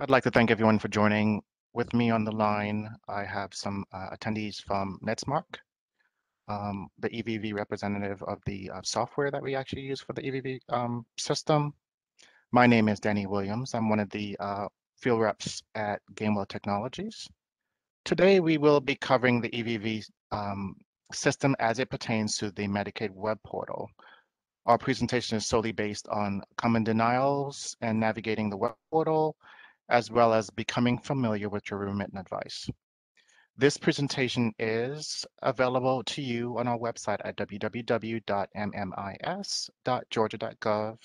I'd like to thank everyone for joining. With me on the line, I have some attendees from Netsmark, the EVV representative of the software that we actually use for the EVV system. My name is Danny Williams. I'm one of the field reps at Gamewell Technologies. Today, we will be covering the EVV system as it pertains to the Medicaid Web Portal. Our presentation is solely based on common denials and navigating the web portal, as well as becoming familiar with your remittance advice. This presentation is available to you on our website at www.mmis.georgia.gov.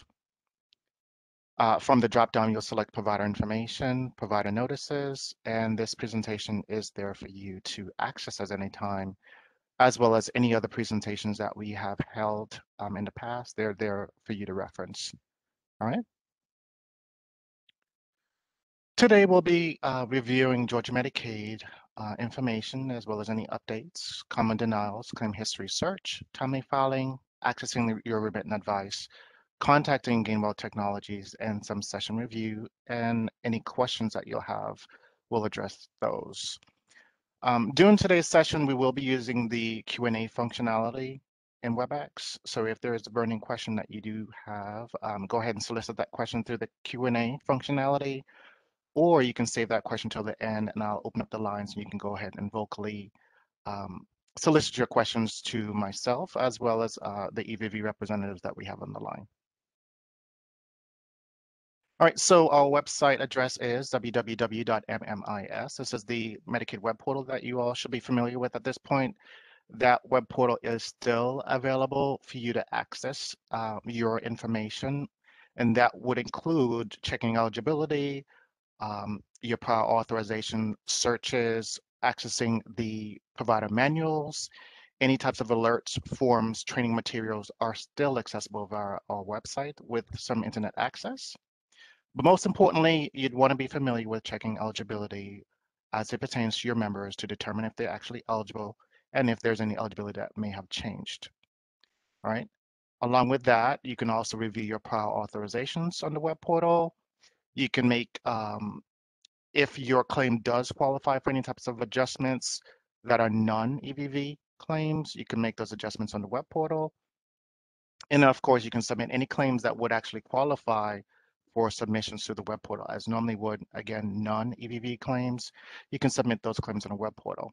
From the drop-down, you'll select provider information, provider notices, and this presentation is there for you to access at any time, as well as any other presentations that we have held in the past. They're there for you to reference. All right. Today we'll be reviewing Georgia Medicaid information, as well as any updates, common denials, claim history search, timely filing, accessing your remittance advice, contacting Gamewell Technologies, and some session review, and any questions that you'll have, we'll address those. During today's session, we will be using the Q&A functionality in WebEx. So if there is a burning question that you do have, go ahead and solicit that question through the Q&A functionality, or you can save that question till the end and I'll open up the lines and you can go ahead and vocally solicit your questions to myself as well as the EVV representatives that we have on the line. All right, so our website address is www.mmis. This is the Medicaid web portal that you all should be familiar with at this point. That web portal is still available for you to access your information, and that would include checking eligibility, your prior authorization searches, accessing the provider manuals, any types of alerts, forms, training materials are still accessible via our website with some internet access. But most importantly, you'd want to be familiar with checking eligibility as it pertains to your members to determine if they're actually eligible and if there's any eligibility that may have changed. All right. Along with that, you can also review your prior authorizations on the web portal. You can make if your claim does qualify for any types of adjustments that are non-EVV claims, you can make those adjustments on the web portal. And of course, you can submit any claims that would actually qualify for submissions to the web portal, as normally would, again, non-EVV claims. You can submit those claims on the web portal.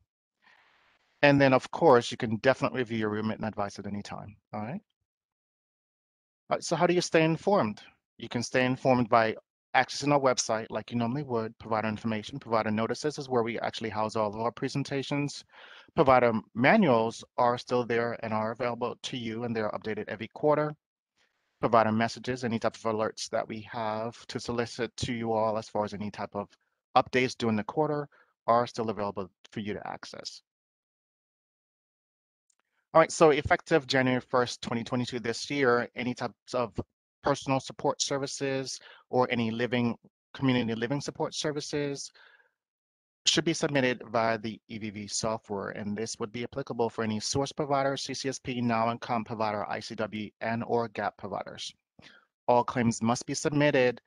And then, of course, you can definitely review your remittance advice at any time, all right? So how do you stay informed? You can stay informed by accessing our website like you normally would. Provider information, provider notices is where we actually house all of our presentations. Provider manuals are still there and are available to you, and they're updated every quarter. Provider messages, any type of alerts that we have to solicit to you all as far as any type of updates during the quarter are still available for you to access. All right, so effective January 1st, 2022 this year, any types of personal support services or any community living support services should be submitted via the EVV software, and this would be applicable for any source provider, Ccsp, now and com provider, ICW, and or GAP providers. All claims must be submitted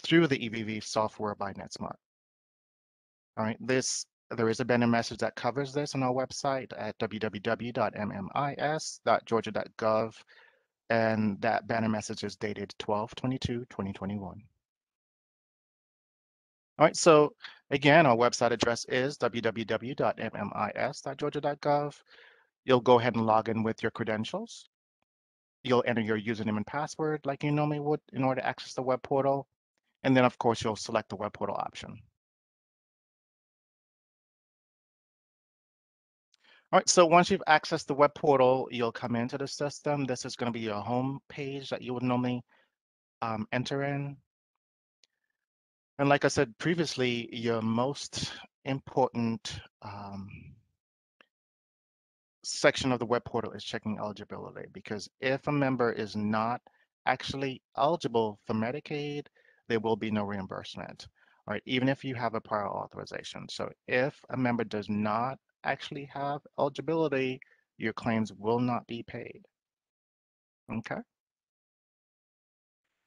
through the EVV software by Netsmark. All right, there is a banner message that covers this on our website at www.mmis.georgia.gov, and that banner message is dated 12/22/2021. All right, so again, our website address is www.mmis.georgia.gov. You'll go ahead and log in with your credentials. You'll enter your username and password like you normally would in order to access the web portal. And then, of course, you'll select the web portal option. All right, so once you've accessed the web portal, you'll come into the system. This is going to be your home page that you would normally enter in. And like I said previously, your most important section of the web portal is checking eligibility, because if a member is not actually eligible for Medicaid, there will be no reimbursement, all right, even if you have a prior authorization. So if a member does not actually have eligibility, your claims will not be paid. Okay.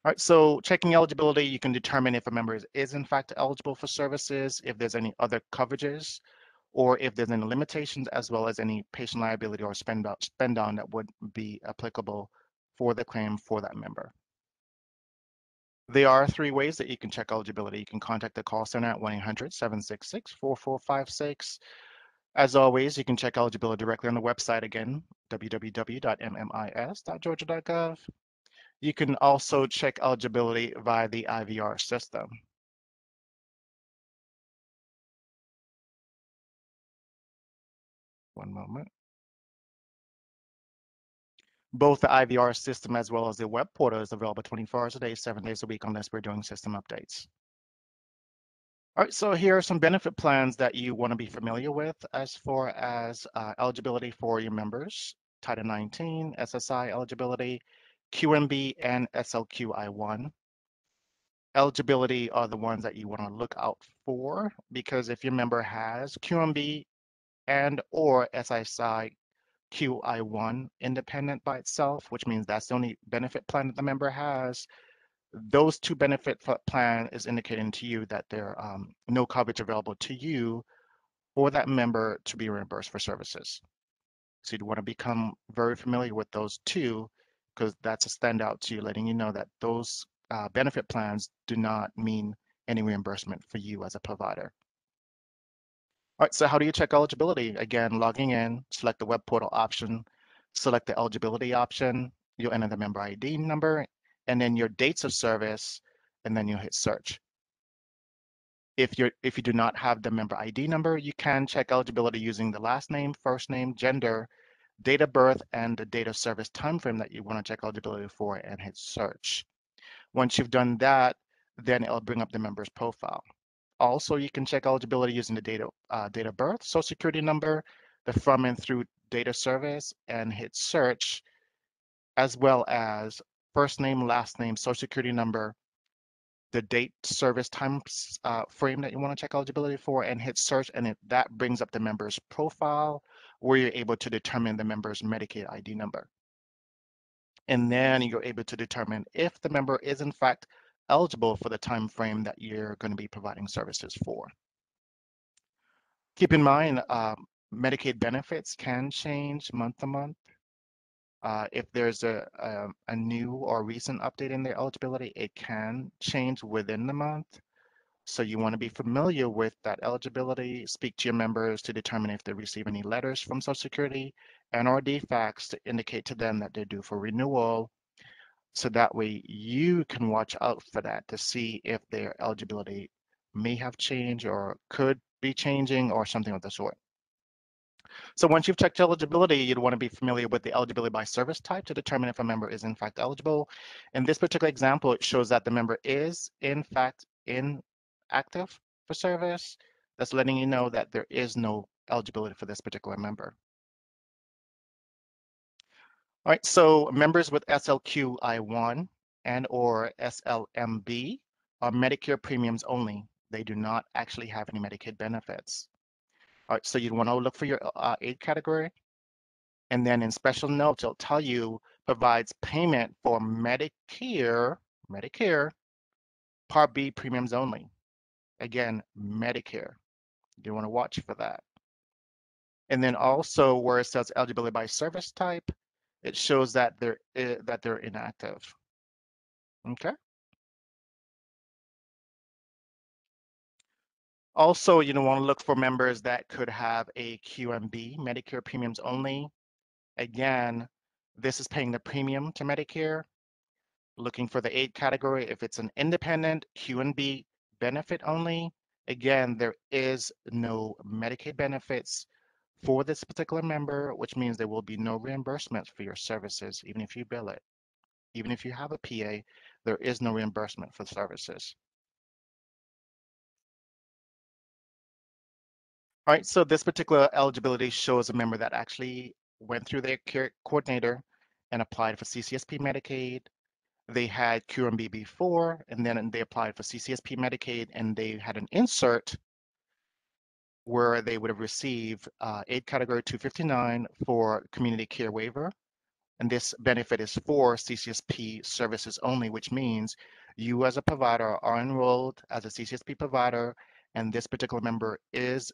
All right, so checking eligibility, you can determine if a member is in fact eligible for services, if there's any other coverages, or if there's any limitations, as well as any patient liability or spend down that would be applicable for the claim for that member. There are three ways that you can check eligibility. You can contact the call center at 1-800-766-4456. As always, you can check eligibility directly on the website again, www.mmis.georgia.gov. You can also check eligibility via the IVR system. One moment. Both the IVR system as well as the web portal is available 24 hours a day, 7 days a week, unless we're doing system updates. All right, so here are some benefit plans that you want to be familiar with as far as eligibility for your members. Title 19, SSI eligibility, QMB, and SLQI1. Eligibility are the ones that you want to look out for, because if your member has QMB and or SSI QI1 independent by itself, which means that's the only benefit plan that the member has, those two benefit plan is indicating to you that there no coverage available to you for that member to be reimbursed for services. So you'd want to become very familiar with those two, because that's a standout to you, letting you know that those benefit plans do not mean any reimbursement for you as a provider. All right, so how do you check eligibility? Again, logging in, select the web portal option, select the eligibility option, you'll enter the member ID number, and then your dates of service, and then you'll hit search. If you do not have the member ID number, you can check eligibility using the last name, first name, gender, date of birth, and the date of service timeframe that you want to check eligibility for, and hit search. Once you've done that, then it'll bring up the member's profile. Also, you can check eligibility using the date of birth, social security number, the from and through date of service, and hit search, as well as first name, last name, social security number, the date service time frame that you want to check eligibility for, and hit search, and that brings up the member's profile, where you're able to determine the member's Medicaid ID number. And then you're able to determine if the member is in fact eligible for the time frame that you're going to be providing services for. Keep in mind, Medicaid benefits can change month to month. If there's a new or recent update in their eligibility, it can change within the month. So you want to be familiar with that eligibility, speak to your members to determine if they receive any letters from Social Security and or DFACs to indicate to them that they're due for renewal. So that way you can watch out for that to see if their eligibility may have changed or could be changing or something of the sort. So once you've checked eligibility, you'd want to be familiar with the eligibility by service type to determine if a member is in fact eligible. In this particular example, it shows that the member is in fact inactive for service. That's letting you know that there is no eligibility for this particular member. All right, so members with SLQI1 and or SLMB are Medicare premiums only. They do not actually have any Medicaid benefits. All right, so you'd want to look for your aid category. And then in special notes, it'll tell you provides payment for Medicare Part B premiums only. Again, Medicare. You want to watch for that. And then also where it says eligibility by service type, it shows that they're inactive. Okay. Also, you want to look for members that could have a QMB, Medicare premiums only. Again, this is paying the premium to Medicare. Looking for the aid category, if it's an independent QMB benefit only, again, there is no Medicaid benefits for this particular member, which means there will be no reimbursement for your services, even if you bill it. Even if you have a PA, there is no reimbursement for services. All right, so this particular eligibility shows a member that actually went through their care coordinator and applied for CCSP Medicaid. They had QMB before, and then they applied for CCSP Medicaid, and they had an insert where they would have received aid category 259 for community care waiver, And this benefit is for CCSP services only, which means you as a provider are enrolled as a CCSP provider, and this particular member is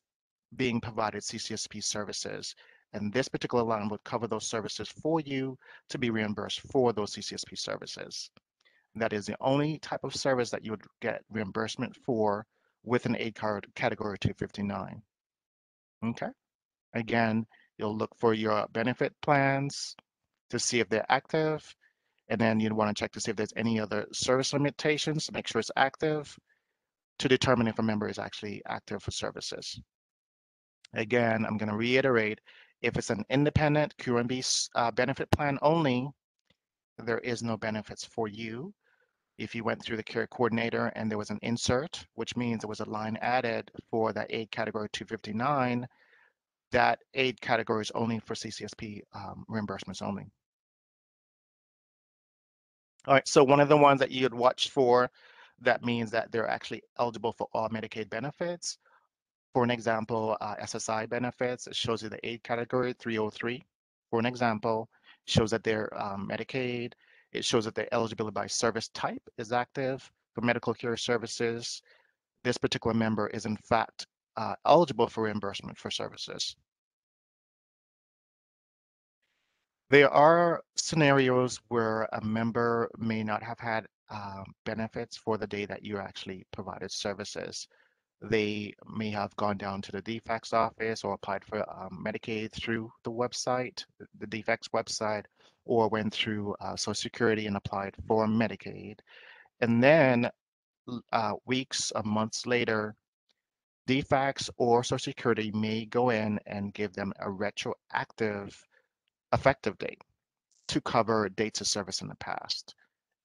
being provided CCSP services. And this particular line would cover those services for you to be reimbursed for those CCSP services. That is the only type of service that you would get reimbursement for with an aid card category 259. Okay. Again, you'll look for your benefit plans to see if they're active, and then you'd want to check to see if there's any other service limitations to make sure it's active to determine if a member is actually active for services. Again, I'm going to reiterate, if it's an independent QMB benefit plan only, there is no benefits for you. If you went through the care coordinator and there was an insert, which means there was a line added for that aid category 259, that aid category is only for CCSP reimbursements only. All right, so one of the ones that you'd watch for, that means that they're actually eligible for all Medicaid benefits. For an example, SSI benefits, it shows you the aid category 303. For an example, shows that they're Medicaid. It shows that their eligibility by service type is active for medical care services. This particular member is in fact eligible for reimbursement for services. There are scenarios where a member may not have had benefits for the day that you actually provided services. They may have gone down to the DFACS office or applied for Medicaid through the website, the DFACS website, or went through Social Security and applied for Medicaid. And then weeks or months later, DFACS or Social Security may go in and give them a retroactive effective date to cover dates of service in the past.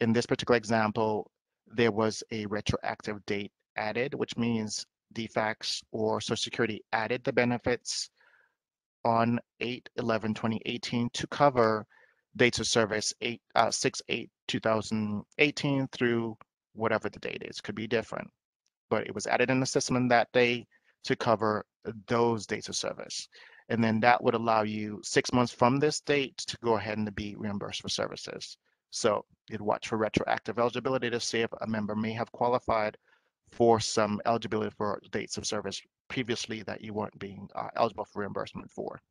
In this particular example, there was a retroactive date added, which means DFACS or Social Security added the benefits on 8/11/2018 to cover dates of service 6/8/2018 through whatever the date is. Could be different, but it was added in the system in that day to cover those dates of service. And then that would allow you 6 months from this date to go ahead and to be reimbursed for services. So you'd watch for retroactive eligibility to see if a member may have qualified for some eligibility for dates of service previously that you weren't being eligible for reimbursement for.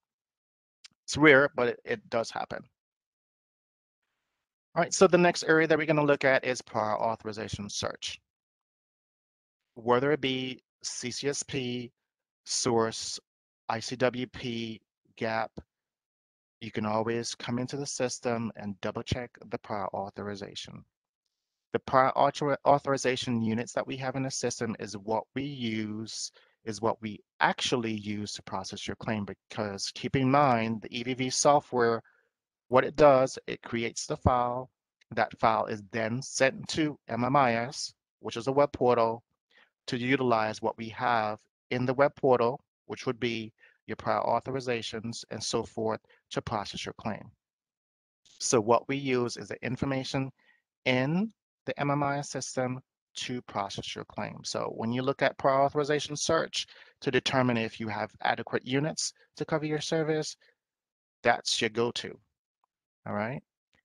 It's rare, but it does happen. All right, so the next area that we're going to look at is prior authorization search. Whether it be CCSP, source, ICWP, GAP, you can always come into the system and double check the prior authorization. The prior authorization units that we have in the system is what we actually use to process your claim, because keep in mind the EVV software, what it does, it creates the file. That file is then sent to MMIS, which is a web portal, to utilize what we have in the web portal, which would be your prior authorizations and so forth, to process your claim. So what we use is the information in the MMIS system to process your claim. So when you look at prior authorization search to determine if you have adequate units to cover your service, that's your go-to. All right.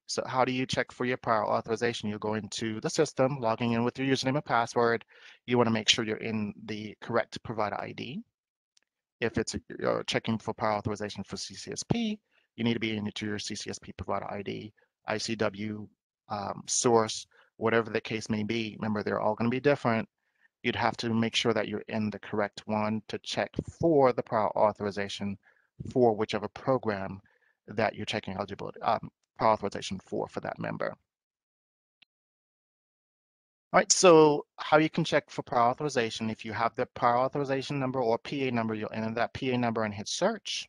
So how do you check for your prior authorization? You go into the system, logging in with your username and password. You want to make sure you're in the correct provider ID. If you're checking for prior authorization for CCSP, you need to be into your CCSP provider ID, ICW, source, whatever the case may be. Remember, they're all going to be different. You'd have to make sure that you're in the correct one to check for the prior authorization for whichever program that you're checking eligibility, prior authorization for that member. All right, so how you can check for prior authorization, if you have the prior authorization number or PA number, you'll enter that PA number and hit search.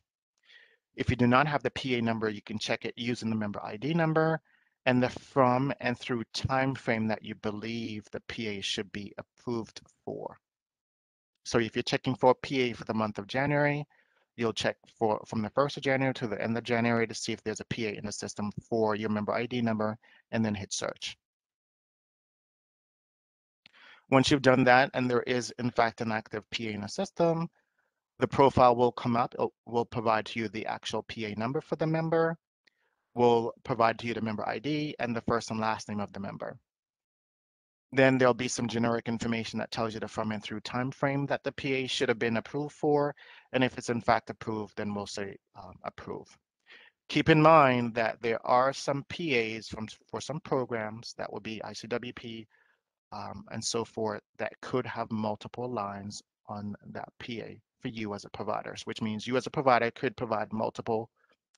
If you do not have the PA number, you can check it using the member ID number and the from and through time frame that you believe the PA should be approved for. So if you're checking for a PA for the month of January, you'll check for from the 1st of January to the end of January to see if there's a PA in the system for your member ID number, and then hit search. Once you've done that, and there is in fact an active PA in the system, the profile will come up. It will provide to you the actual PA number for the member. will provide to you the member ID and the first and last name of the member. Then there'll be some generic information that tells you the from and through time frame that the PA should have been approved for. And if it's in fact approved, then we'll say approve. Keep in mind that there are some PAs for some programs that will be ICWP and so forth that could have multiple lines on that PA for you as a provider, which means you as a provider could provide multiple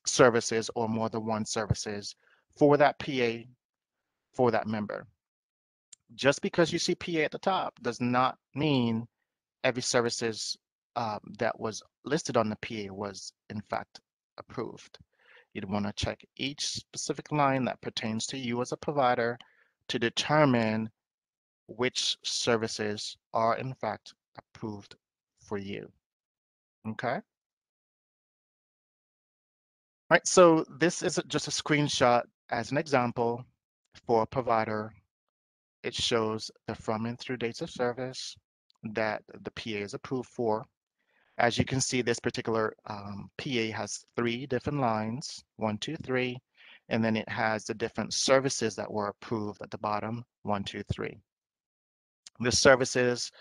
services or more than one services for that PA for that member. Just because you see PA at the top does not mean every services that was listed on the PA was in fact approved. You'd want to check each specific line that pertains to you as a provider to determine which services are in fact approved for you. Okay. All right, so this is just a screenshot as an example for a provider. It shows the from and through dates of service that the PA is approved for. As you can see, this particular PA has 3 different lines, 1, 2, 3, and then it has the different services that were approved at the bottom, 1, 2, 3. The services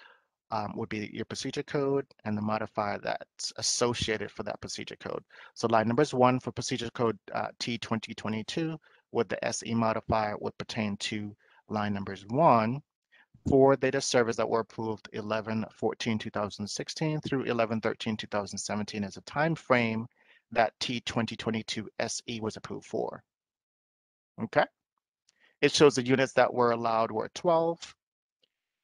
would be your procedure code and the modifier that's associated for that procedure code. So line number is 1 for procedure code T2022, with the SE modifier would pertain to line numbers 1 for data servers that were approved 11/14/2016 through 11/13/2017 as a time frame that T2022 SE was approved for. Okay. It shows the units that were allowed were 12.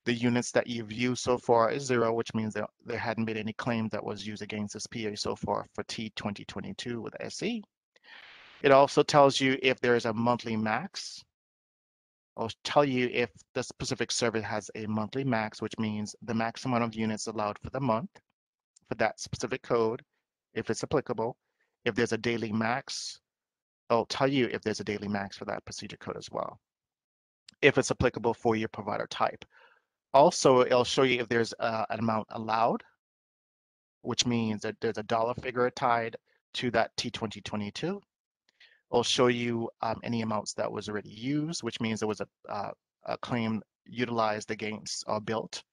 The units that you've used so far is 0, which means that there hadn't been any claim that was used against this PA so far for T2022 with SE. It also tells you if there is a monthly max. I'll tell you if the specific server has a monthly max, which means the max amount of units allowed for the month for that specific code, if it's applicable. If there's a daily max, I'll tell you if there's a daily max for that procedure code as well, if it's applicable for your provider type. Also, it'll show you if there's an amount allowed, which means that there's a dollar figure tied to that T2022. It'll show you any amounts that was already used, which means there was a claim utilized against or built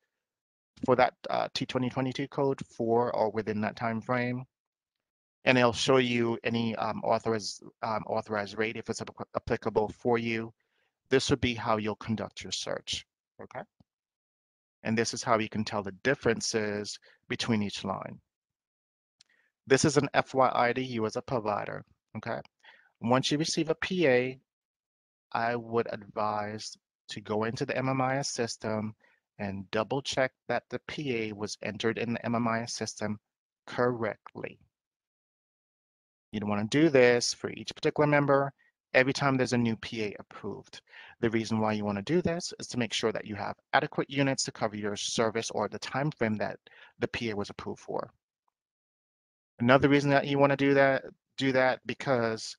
for that T2022 code for or within that time frame. And it'll show you any authorized rate if it's applicable for you. This would be how you'll conduct your search, okay? And this is how you can tell the differences between each line. This is an FYI to you as a provider, okay? Once you receive a PA, I would advise to go into the MMIS system and double check that the PA was entered in the MMIS system correctly. You'd want to do this for each particular member every time there's a new PA approved. The reason why you want to do this is to make sure that you have adequate units to cover your service or the time frame that the PA was approved for. Another reason that you want to do that because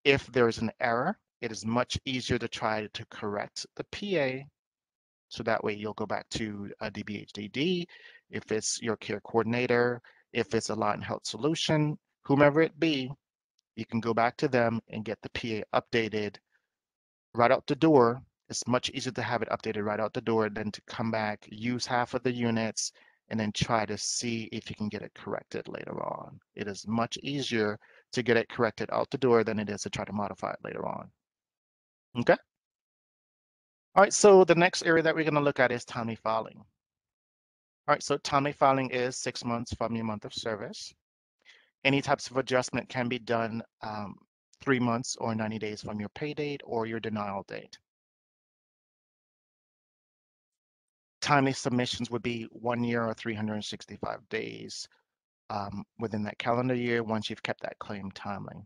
if there is an error, it is much easier to try to correct the PA. So that way you'll go back to a DBHDD, if it's your care coordinator, if it's a Line Health Solution, whomever it be, you can go back to them and get the PA updated right out the door. It's much easier to have it updated right out the door than to come back, use half of the units, and then try to see if you can get it corrected later on. It is much easier to get it corrected out the door than it is to try to modify it later on. Okay? All right, so the next area that we're going to look at is timely filing. All right, so timely filing is 6 months from your month of service. Any types of adjustment can be done 3 months or 90 days from your pay date or your denial date. Timely submissions would be 1 year or 365 days within that calendar year once you've kept that claim timely.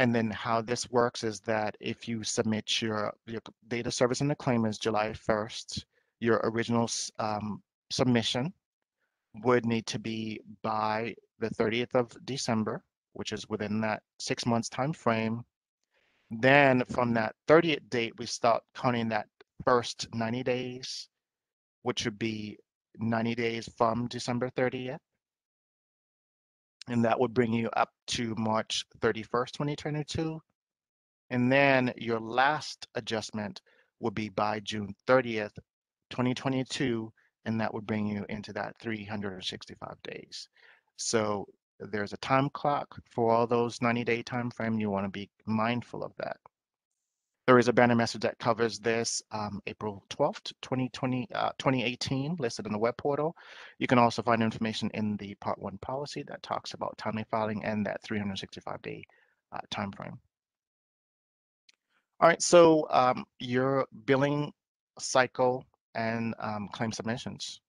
And then how this works is that if you submit your data service in the claim is July 1st, your original submission would need to be by the 30th of December, which is within that 6 months time frame. Then from that 30th date, we start counting that first 90 days, which would be 90 days from December 30th. and that would bring you up to March 31st, 2022. And then your last adjustment would be by June 30th, 2022, and that would bring you into that 365 days. So there's a time clock for all those 90-day time frame. You want to be mindful of that. There is a banner message that covers this April 12th, 2018, listed in the web portal. You can also find information in the Part 1 policy that talks about timely filing and that 365-day time frame. All right, so your billing cycle and claim submissions.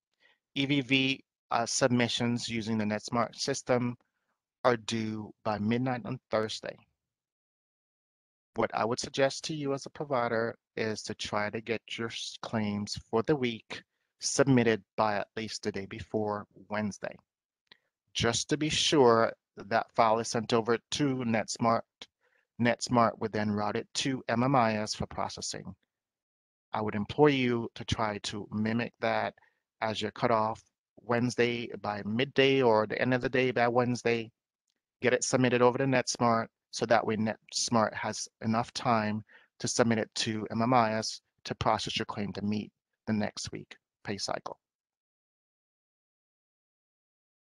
EVV submissions using the NetSmart system are due by midnight on Thursday. What I would suggest to you as a provider is to try to get your claims for the week submitted by at least the day before Wednesday, just to be sure that file is sent over to NetSmart. NetSmart would then route it to MMIS for processing. I would implore you to try to mimic that as your cutoff Wednesday by midday or the end of the day by Wednesday. Get it submitted over to NetSmart so that way NetSmart has enough time to submit it to MMIS to process your claim to meet the next week pay cycle.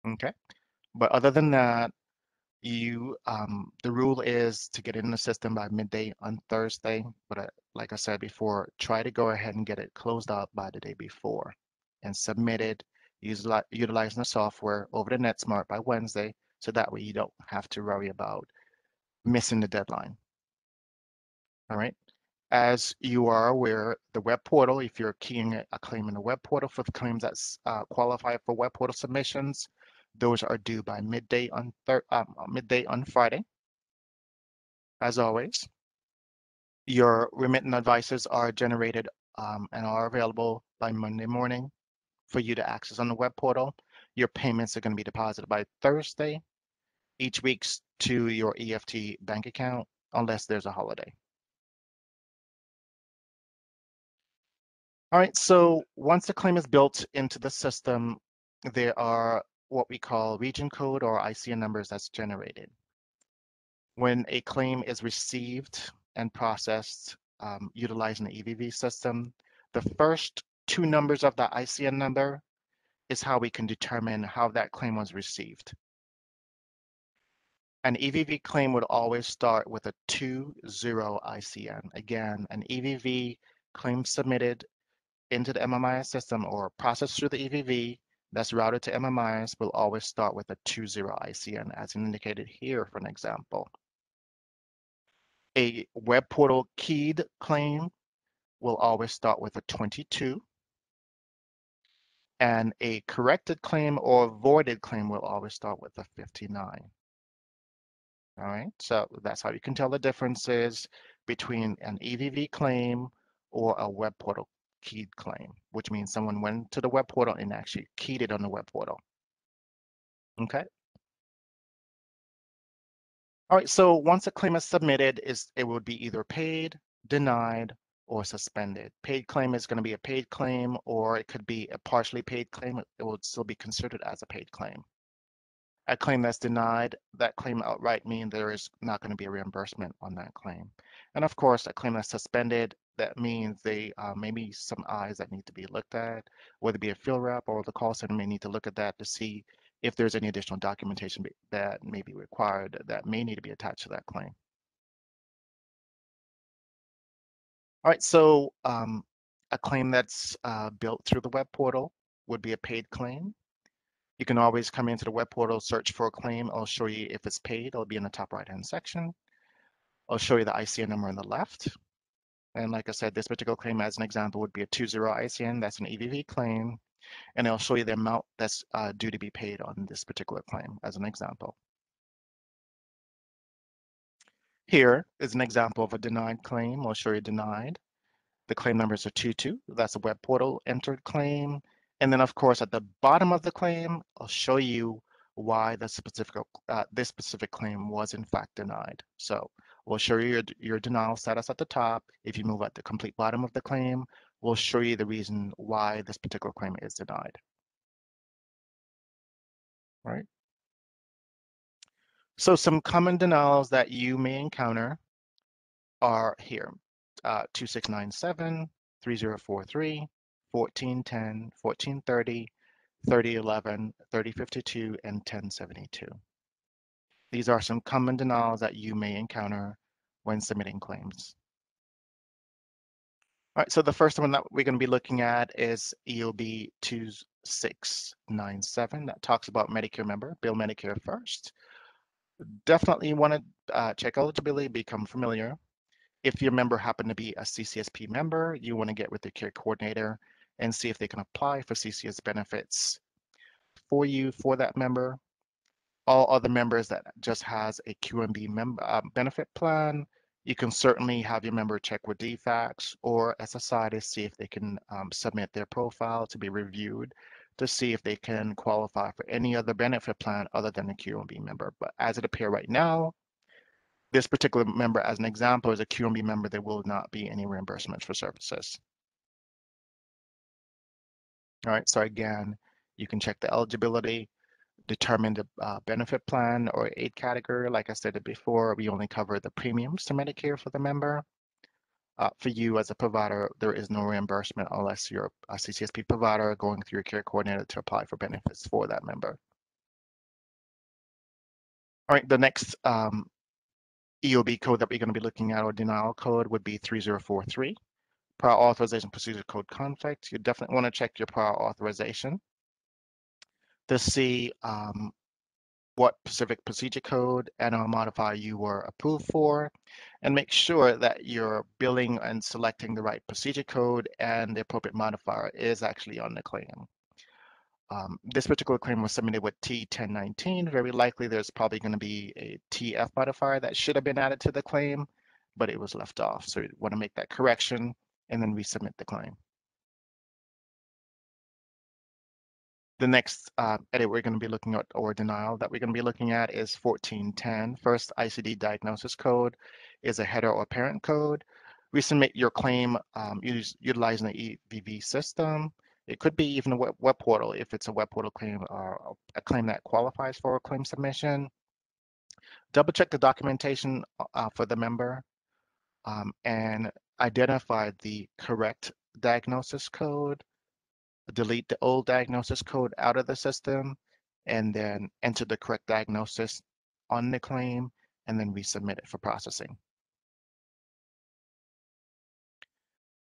Okay, but other than that, the rule is to get it in the system by midday on Thursday. But like I said before, try to go ahead and get it closed out by the day before and submit it utilizing the software over to NetSmart by Wednesday, so that way you don't have to worry about missing the deadline. All right. As you are aware, the web portal, if you're keying a claim in the web portal for the claims that qualify for web portal submissions, those are due by midday on Friday. As always, your remittance advices are generated and are available by Monday morning for you to access on the web portal. Your payments are going to be deposited by Thursday each week to your EFT bank account unless there's a holiday. All right, so once the claim is built into the system, there are what we call region code or ICN numbers that's generated. When a claim is received and processed utilizing the EVV system, the first two numbers of the ICN number is how we can determine how that claim was received. An EVV claim would always start with a 20 ICN. Again, an EVV claim submitted into the MMIS system or processed through the EVV that's routed to MMIS will always start with a 20 ICN, as indicated here for an example. A web portal keyed claim will always start with a 22, and a corrected claim or voided claim will always start with a 59. All right, so that's how you can tell the differences between an EVV claim or a web portal keyed claim, which means someone went to the web portal and actually keyed it on the web portal. Okay. All right, so once a claim is submitted, it would be either paid, denied, or suspended. Paid claim is going to be a paid claim, or it could be a partially paid claim. It will still be considered as a paid claim. A claim that's denied, that claim outright means there is not going to be a reimbursement on that claim. And of course, a claim that's suspended, that means they maybe some eyes that need to be looked at, whether it be a field rep or the call center may need to look at that to see if there's any additional documentation that may be required that may need to be attached to that claim. All right, so a claim that's built through the web portal would be a paid claim. You can always come into the web portal, search for a claim. I'll show you if it's paid. It'll be in the top right-hand section. I'll show you the ICN number on the left. And like I said, this particular claim as an example would be a 20 ICN. That's an EVV claim. And I'll show you the amount that's due to be paid on this particular claim as an example. Here is an example of a denied claim. I'll show you denied. The claim numbers are 22. That's a web portal entered claim. And then of course at the bottom of the claim, I'll show you why this specific claim was in fact denied. So we'll show you your denial status at the top. If you move at the complete bottom of the claim, we'll show you the reason why this particular claim is denied. Right? So some common denials that you may encounter are here. 2697, 3043, 1410, 1430, 3011, 3052, and 1072. These are some common denials that you may encounter when submitting claims. All right, so the first one that we're going to be looking at is EOB 2697 that talks about Medicare member, bill Medicare first. Definitely want to check eligibility, become familiar. If your member happen to be a CCSP member, you want to get with the care coordinator and see if they can apply for CCS benefits for you for that member. All other members that just has a QMB benefit plan, you can certainly have your member check with DFACS or SSI to see if they can submit their profile to be reviewed to see if they can qualify for any other benefit plan other than a QMB member. But as it appears right now, this particular member, as an example, is a QMB member. There will not be any reimbursements for services. All right, so again, you can check the eligibility, determine the benefit plan or aid category. Like I said before, we only cover the premiums to Medicare for the member. For you as a provider, there is no reimbursement unless you're a CCSP provider going through your care coordinator to apply for benefits for that member. All right, the next EOB code that we're going to be looking at, or denial code, would be 3043. Prior authorization procedure code conflict. You definitely want to check your prior authorization to see what specific procedure code and modifier you were approved for, and make sure that you're billing and selecting the right procedure code and the appropriate modifier is actually on the claim. This particular claim was submitted with T1019. Very likely there's probably going to be a TF modifier that should have been added to the claim, but it was left off. So you want to make that correction and then resubmit the claim. The next edit we're going to be looking at, or denial that we're going to be looking at, is 1410. First ICD diagnosis code is a header or parent code. Resubmit your claim utilizing the EVV system. It could be even a web portal if it's a web portal claim or a claim that qualifies for a claim submission. Double check the documentation for the member and identify the correct diagnosis code. Delete the old diagnosis code out of the system, and then enter the correct diagnosis on the claim, and then resubmit it for processing.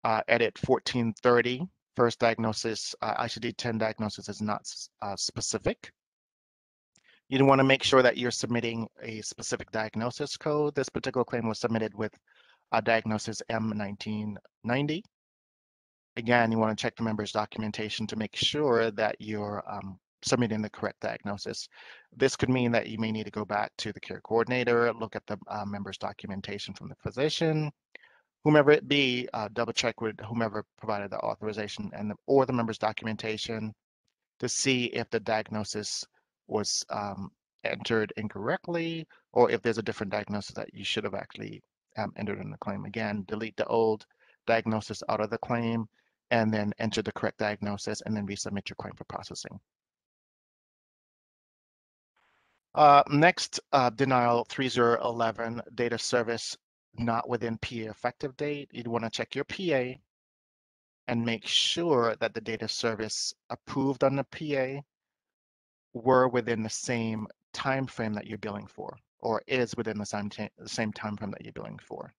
Edit 1430, first diagnosis, ICD-10 diagnosis is not specific. You want to make sure that you're submitting a specific diagnosis code. This particular claim was submitted with a diagnosis M1990. Again, you want to check the member's documentation to make sure that you're submitting the correct diagnosis. This could mean that you may need to go back to the care coordinator, look at the member's documentation from the physician, whomever it be, double check with whomever provided the authorization or the member's documentation to see if the diagnosis was entered incorrectly, or if there's a different diagnosis that you should have actually entered in the claim. Again, delete the old diagnosis out of the claim, and then enter the correct diagnosis, and then resubmit your claim for processing. Next, denial 3011, data service not within PA effective date. You'd want to check your PA and make sure that the data service approved on the PA were within the same time frame that you're billing for, or is within the same time frame that you're billing for.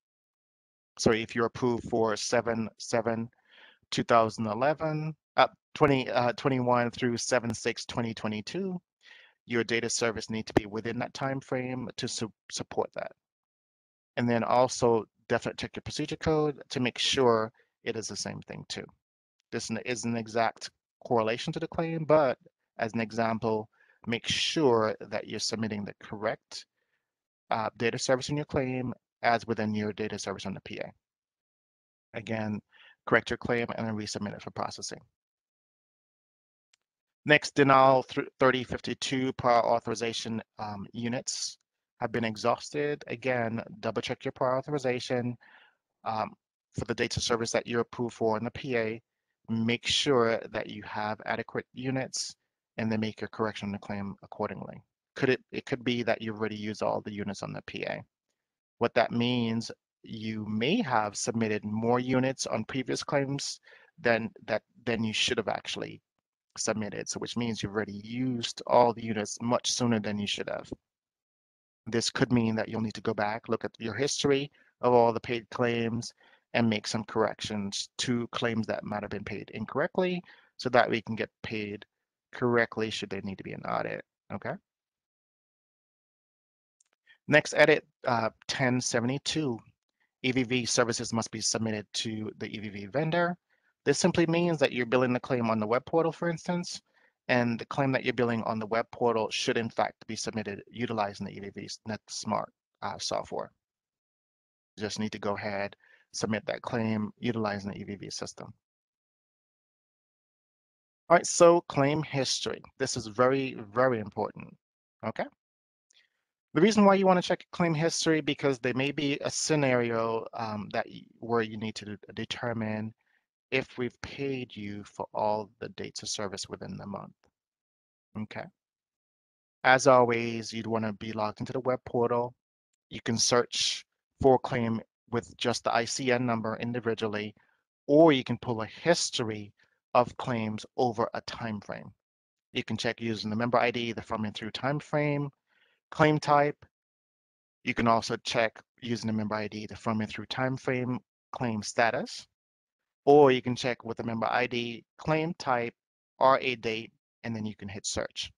So if you're approved for 7/7/2011, 2021 through 7/6/2022, your data service need to be within that time frame to support that. And then also definitely check your procedure code to make sure it is the same thing too. This is an exact correlation to the claim, but as an example, make sure that you're submitting the correct data service in your claim as within your data service on the PA. Again, correct your claim and then resubmit it for processing. Next, denial 3052 prior authorization units have been exhausted. Again, double check your prior authorization for the data service that you're approved for in the PA. Make sure that you have adequate units and then make your correction on the claim accordingly. it could be that you've already used all the units on the PA. What that means, you may have submitted more units on previous claims than you should have actually submitted. So which means you've already used all the units much sooner than you should have. This could mean that you'll need to go back, look at your history of all the paid claims, and make some corrections to claims that might have been paid incorrectly so that we can get paid correctly should there need to be an audit. Okay. Next edit 1072. EVV services must be submitted to the EVV vendor. This simply means that you're billing the claim on the web portal, for instance, and the claim that you're billing on the web portal should in fact be submitted utilizing the EVV NetSmart software. You just need to go ahead, submit that claim utilizing the EVV system. All right, so claim history. This is very, very important. Okay. The reason why you want to check claim history because there may be a scenario where you need to determine if we've paid you for all the dates of service within the month. Okay. As always, you'd want to be logged into the web portal. You can search for a claim with just the ICN number individually, or you can pull a history of claims over a time frame. You can check using the member ID, the from and through time frame, claim type. You can also check using the member ID, the from and through time frame, claim status, or you can check with the member ID, claim type, RA date, and then you can hit search.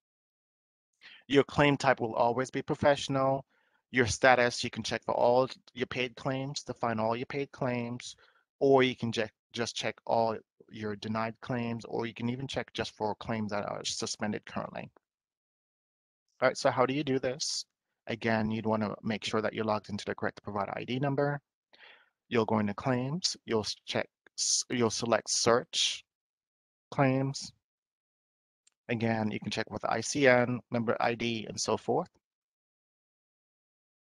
Your claim type will always be professional. Your status, you can check for all your paid claims to find all your paid claims, or you can just check all your denied claims, or you can even check just for claims that are suspended currently. All right, so how do you do this? Again, you'd want to make sure that you're logged into the correct provider ID number. You'll go into claims, you'll select search claims. Again, you can check with ICN, member ID, and so forth.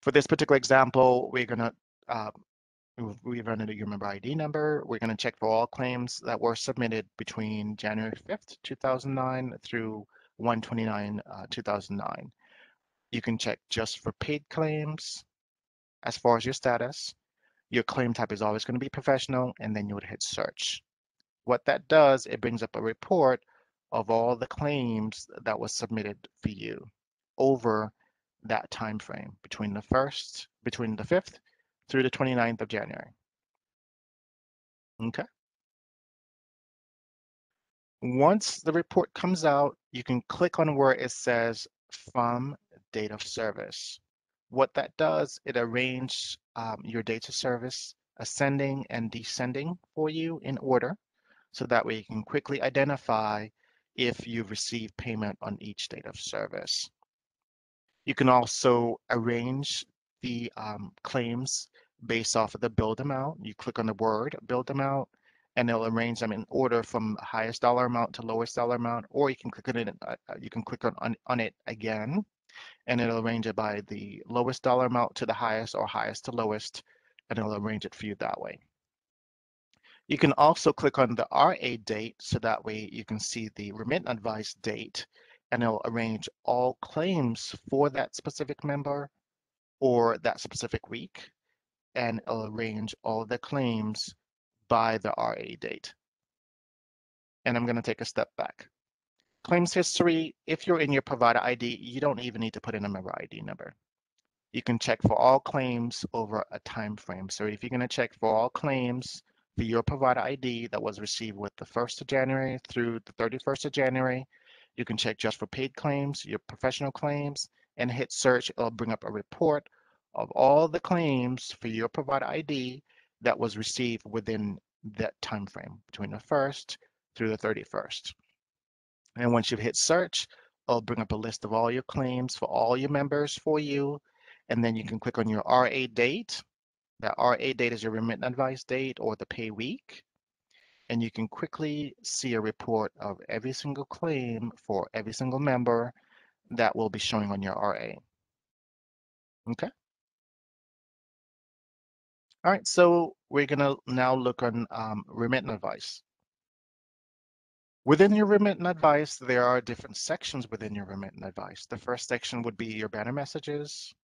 For this particular example, we're going to we've run into your member ID number. We're going to check for all claims that were submitted between January 5th, 2009 through 1/29, 2009. You can check just for paid claims. As far as your status, your claim type is always going to be professional, and then you would hit search. What that does, it brings up a report of all the claims that was submitted for you over that time frame between the 5th through the 29th of January. Okay. Once the report comes out, you can click on where it says from date of service. What that does, it arranges your date of service ascending and descending for you in order, so that way you can quickly identify if you've received payment on each date of service. You can also arrange the claims based off of the billed amount. You click on the word billed amount, and it'll arrange them in order from highest dollar amount to lowest dollar amount, or you can click on it. You can click on it again, and it'll arrange it by the lowest dollar amount to the highest, or highest to lowest, and it'll arrange it for you that way. You can also click on the RA date, so that way you can see the remittance advice date, and it'll arrange all claims for that specific member or that specific week, and it'll arrange all the claims by the RA date. And I'm going to take a step back. Claims history, if you're in your provider ID, you don't even need to put in a member ID number. You can check for all claims over a time frame. So if you're going to check for all claims for your provider ID that was received with the 1st of January through the 31st of January, you can check just for paid claims, your professional claims, and hit search. It'll bring up a report of all the claims for your provider ID that was received within that time frame between the 1st through the 31st. And once you've hit search, it'll bring up a list of all your claims for all your members for you. And then you can click on your RA date. That RA date is your remittance advice date or the pay week. And you can quickly see a report of every single claim for every single member that will be showing on your RA. Okay. All right, so we're gonna now look on remittance advice. Within your remittance advice, there are different sections within your remittance advice. The first section would be your banner messages.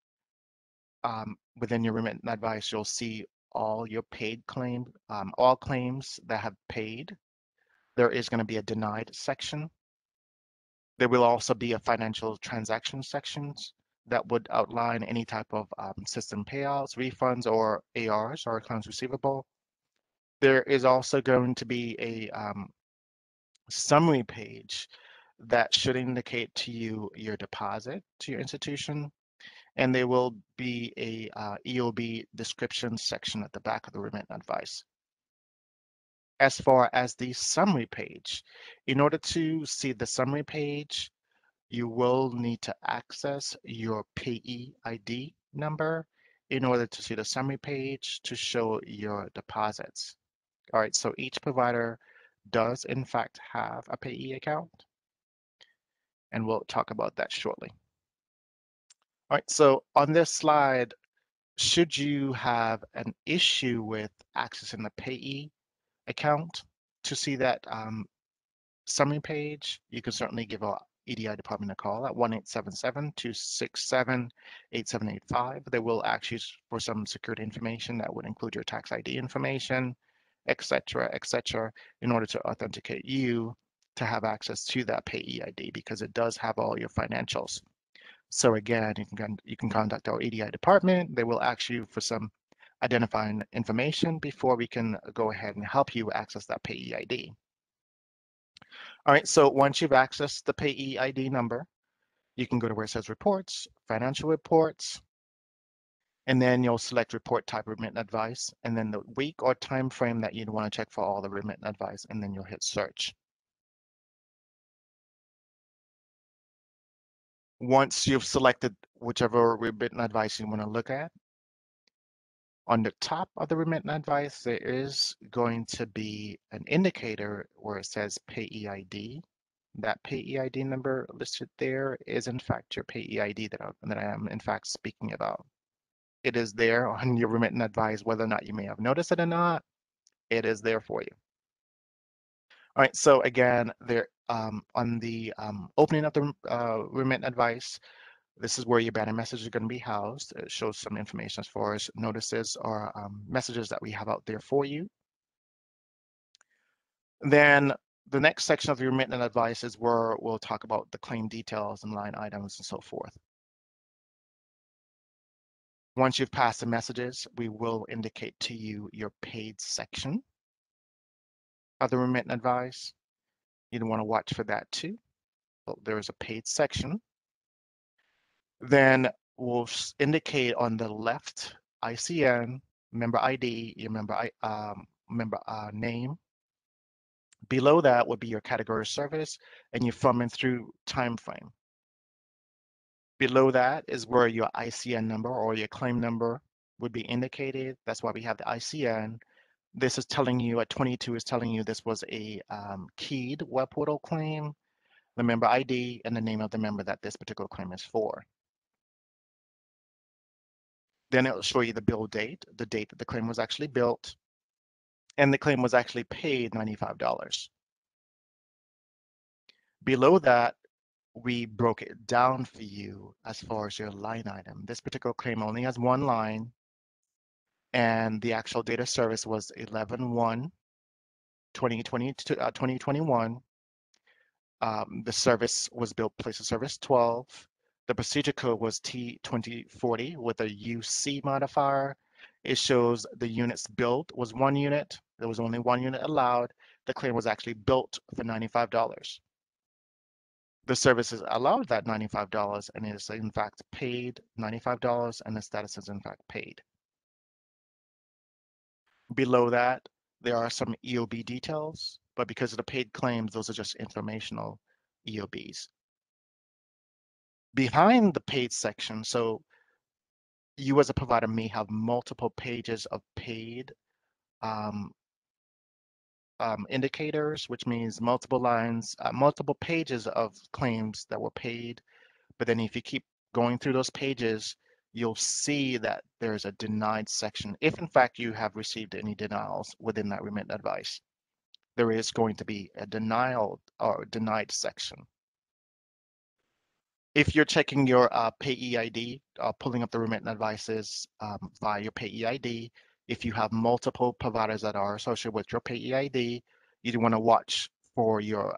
Within your remittance advice, you'll see all your paid claims, all claims that have paid. There is going to be a denied section. There will also be a financial transaction sections that would outline any type of system payouts, refunds, or ARs, or accounts receivable. There is also going to be a summary page that should indicate to you your deposit to your institution, and there will be a EOB description section at the back of the remittance advice. As far as the summary page, in order to see the summary page, you will need to access your payee ID number in order to see the summary page to show your deposits. All right, so each provider does in fact have a payee account, and we'll talk about that shortly. All right, so on this slide, should you have an issue with accessing the payee account to see that summary page, you can certainly give our EDI department a call at 1-877-267-8785. They will ask you for some security information that would include your tax ID information, et cetera, in order to authenticate you to have access to that payee ID, because it does have all your financials. So again, you can contact our EDI department. They will ask you for some identifying information before we can go ahead and help you access that payee ID. All right, so once you've accessed the payee ID number, you can go to where it says reports, financial reports, and then you'll select report type remittance advice, and then the week or time frame that you'd want to check for all the remittance advice, and then you'll hit search. Once you've selected whichever remittance advice you want to look at, on the top of the remittance advice, there is going to be an indicator where it says payee ID. That payee ID number listed there is in fact your payee ID that I am in fact speaking about. It is there on your remittance advice, whether or not you may have noticed it or not, it is there for you. All right, so again, there on the opening of the remittance advice, this is where your banner message is going to be housed. It shows some information as far as notices or messages that we have out there for you. Then the next section of the remittance advice is where we'll talk about the claim details and line items and so forth. Once you've passed the messages, we will indicate to you your paid section of the remittance advice. You'd want to watch for that too. So there is a paid section. Then we'll indicate on the left ICN, member ID, your member name. Below that would be your category of service and your from and through time frame. Below that is where your ICN number or your claim number would be indicated. That's why we have the ICN. This is telling you, at 22 is telling you this was a keyed web portal claim, the member ID, and the name of the member that this particular claim is for. Then it'll show you the bill date, the date that the claim was actually built, and the claim was actually paid $95. Below that, we broke it down for you as far as your line item. This particular claim only has one line, and the actual date of service was 11/1/2021. The service was built place of service 12. The procedure code was T2040 with a UC modifier. It shows the units built was 1 unit. There was only 1 unit allowed. The claim was actually built for $95. The service is allowed that $95 and is in fact paid $95, and the status is in fact paid. Below that, there are some EOB details, but because of the paid claims, those are just informational EOBs. Behind the paid section, so you as a provider may have multiple pages of paid indicators, which means multiple lines, multiple pages of claims that were paid. But then if you keep going through those pages, you'll see that there's a denied section, if in fact you have received any denials within that remittance advice. there is going to be a denial or denied section. If you're checking your payee ID, pulling up the remittance advices via your payee ID, if you have multiple providers that are associated with your payee ID, you do want to watch for your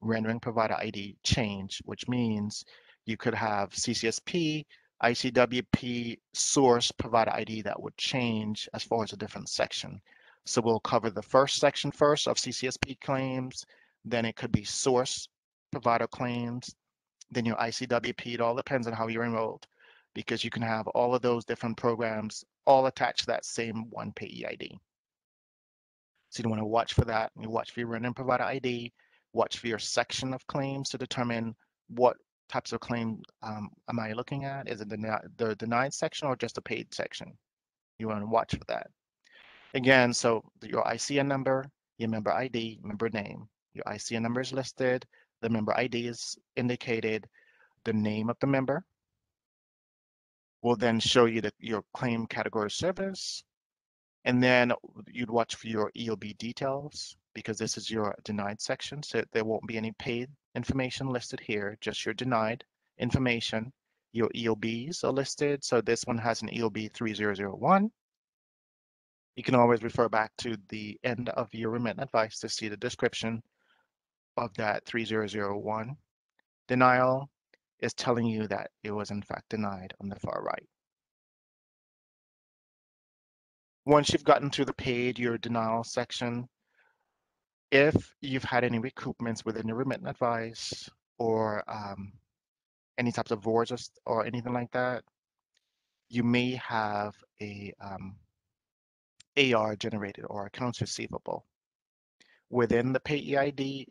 rendering provider ID change, which means you could have Ccsp, ICWP, source provider ID that would change as far as a different section. So we'll cover the first section first of Ccsp claims, then it could be source provider claims, then your ICWP. It all depends on how you're enrolled, because you can have all of those different programs all attached to that same one payee ID. So you want to watch for that. You watch for your rendering provider ID, watch for your section of claims to determine what types of claim am I looking at? Is it the denied section or just a paid section? You want to watch for that. Again, so your ICN number, your member ID, member name. Your ICN number is listed, the member ID is indicated, the name of the member will then show you your claim category service. And then you'd watch for your EOB details, because this is your denied section. So there won't be any paid information listed here, just your denied information. Your EOBs are listed. So this one has an EOB 3001. You can always refer back to the end of your remittance advice to see the description of that 3001. Denial is telling you that it was in fact denied on the far right. Once you've gotten to the paid, your denial section, if you've had any recoupments within your remittance advice or any types of voids or anything like that, you may have a AR generated or accounts receivable. Within the payee ID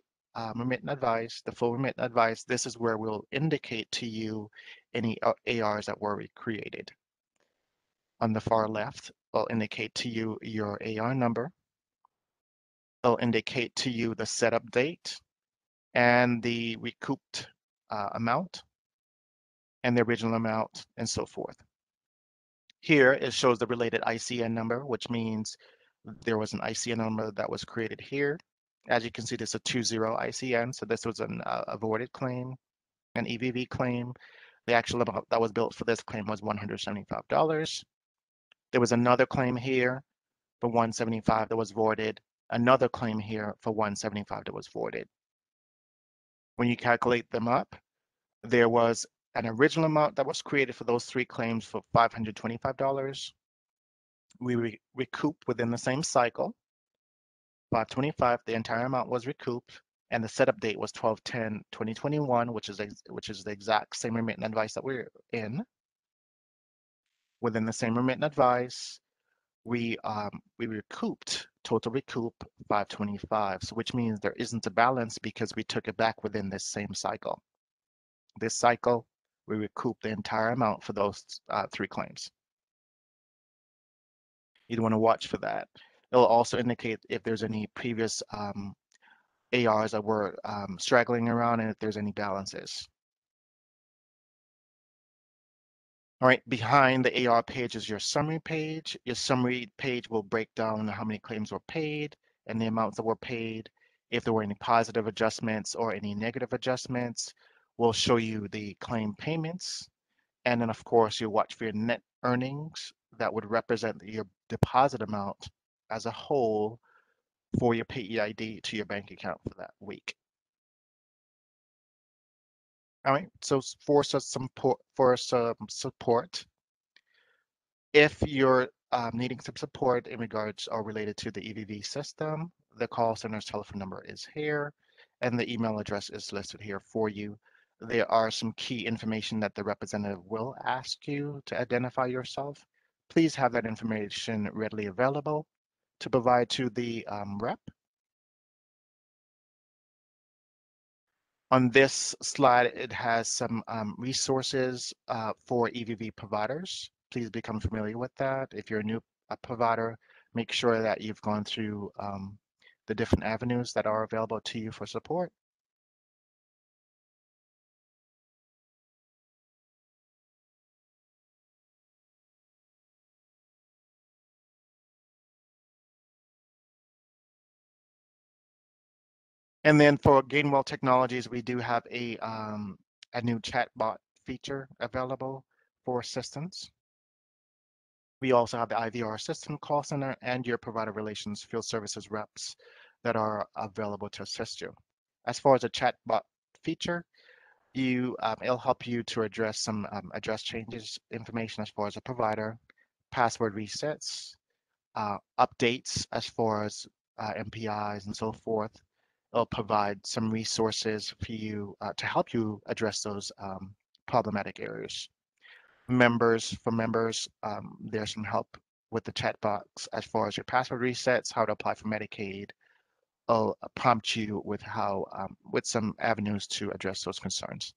remittance advice, the full remittance advice, this is where we'll indicate to you any ARs that were created. On the far left, I'll indicate to you your AR number. It'll indicate to you the setup date and the recouped amount and the original amount and so forth. Here it shows the related ICN number, which means there was an ICN number that was created here. As you can see, this is a 20 ICN, so this was an avoided claim, an EVV claim. The actual amount that was billed for this claim was $175. There was another claim here for $175 that was voided, another claim here for $175 that was voided. When you calculate them up, there was an original amount that was created for those three claims for $525. We recouped within the same cycle, $525, the entire amount was recouped, and the setup date was 12/10/2021, which is the exact same remittance advice that we're in. Within the same remittance advice, we recouped, total recoup, $525, so which means there isn't a balance because we took it back within this same cycle. This cycle, we recoup the entire amount for those three claims. You'd want to watch for that. It'll also indicate if there's any previous ARs that were straggling around and if there's any balances. All right, behind the AR page is your summary page. Your summary page will break down how many claims were paid and the amounts that were paid. If there were any positive adjustments or any negative adjustments, we'll show you the claim payments. And then of course, you watch for your net earnings that would represent your deposit amount as a whole for your payee ID to your bank account for that week. All right, so for some support, if you're needing some support in regards or related to the EVV system, the call center's telephone number is here and the email address is listed here for you. There are some key information that the representative will ask you to identify yourself. Please have that information readily available to provide to the rep. On this slide, it has some resources for EVV providers. Please become familiar with that. If you're a new provider, make sure that you've gone through the different avenues that are available to you for support. And then for Gainwell Technologies, we do have a new chatbot feature available for assistance. We also have the IVR Assistant Call Center and your provider relations field services reps that are available to assist you. As far as a chatbot feature, it'll help you to address some address changes information as far as a provider, password resets, updates as far as MPIs and so forth. It'll provide some resources for you to help you address those problematic areas. For members, there's some help with the chat box as far as your password resets, how to apply for Medicaid. I'll prompt you with how with some avenues to address those concerns.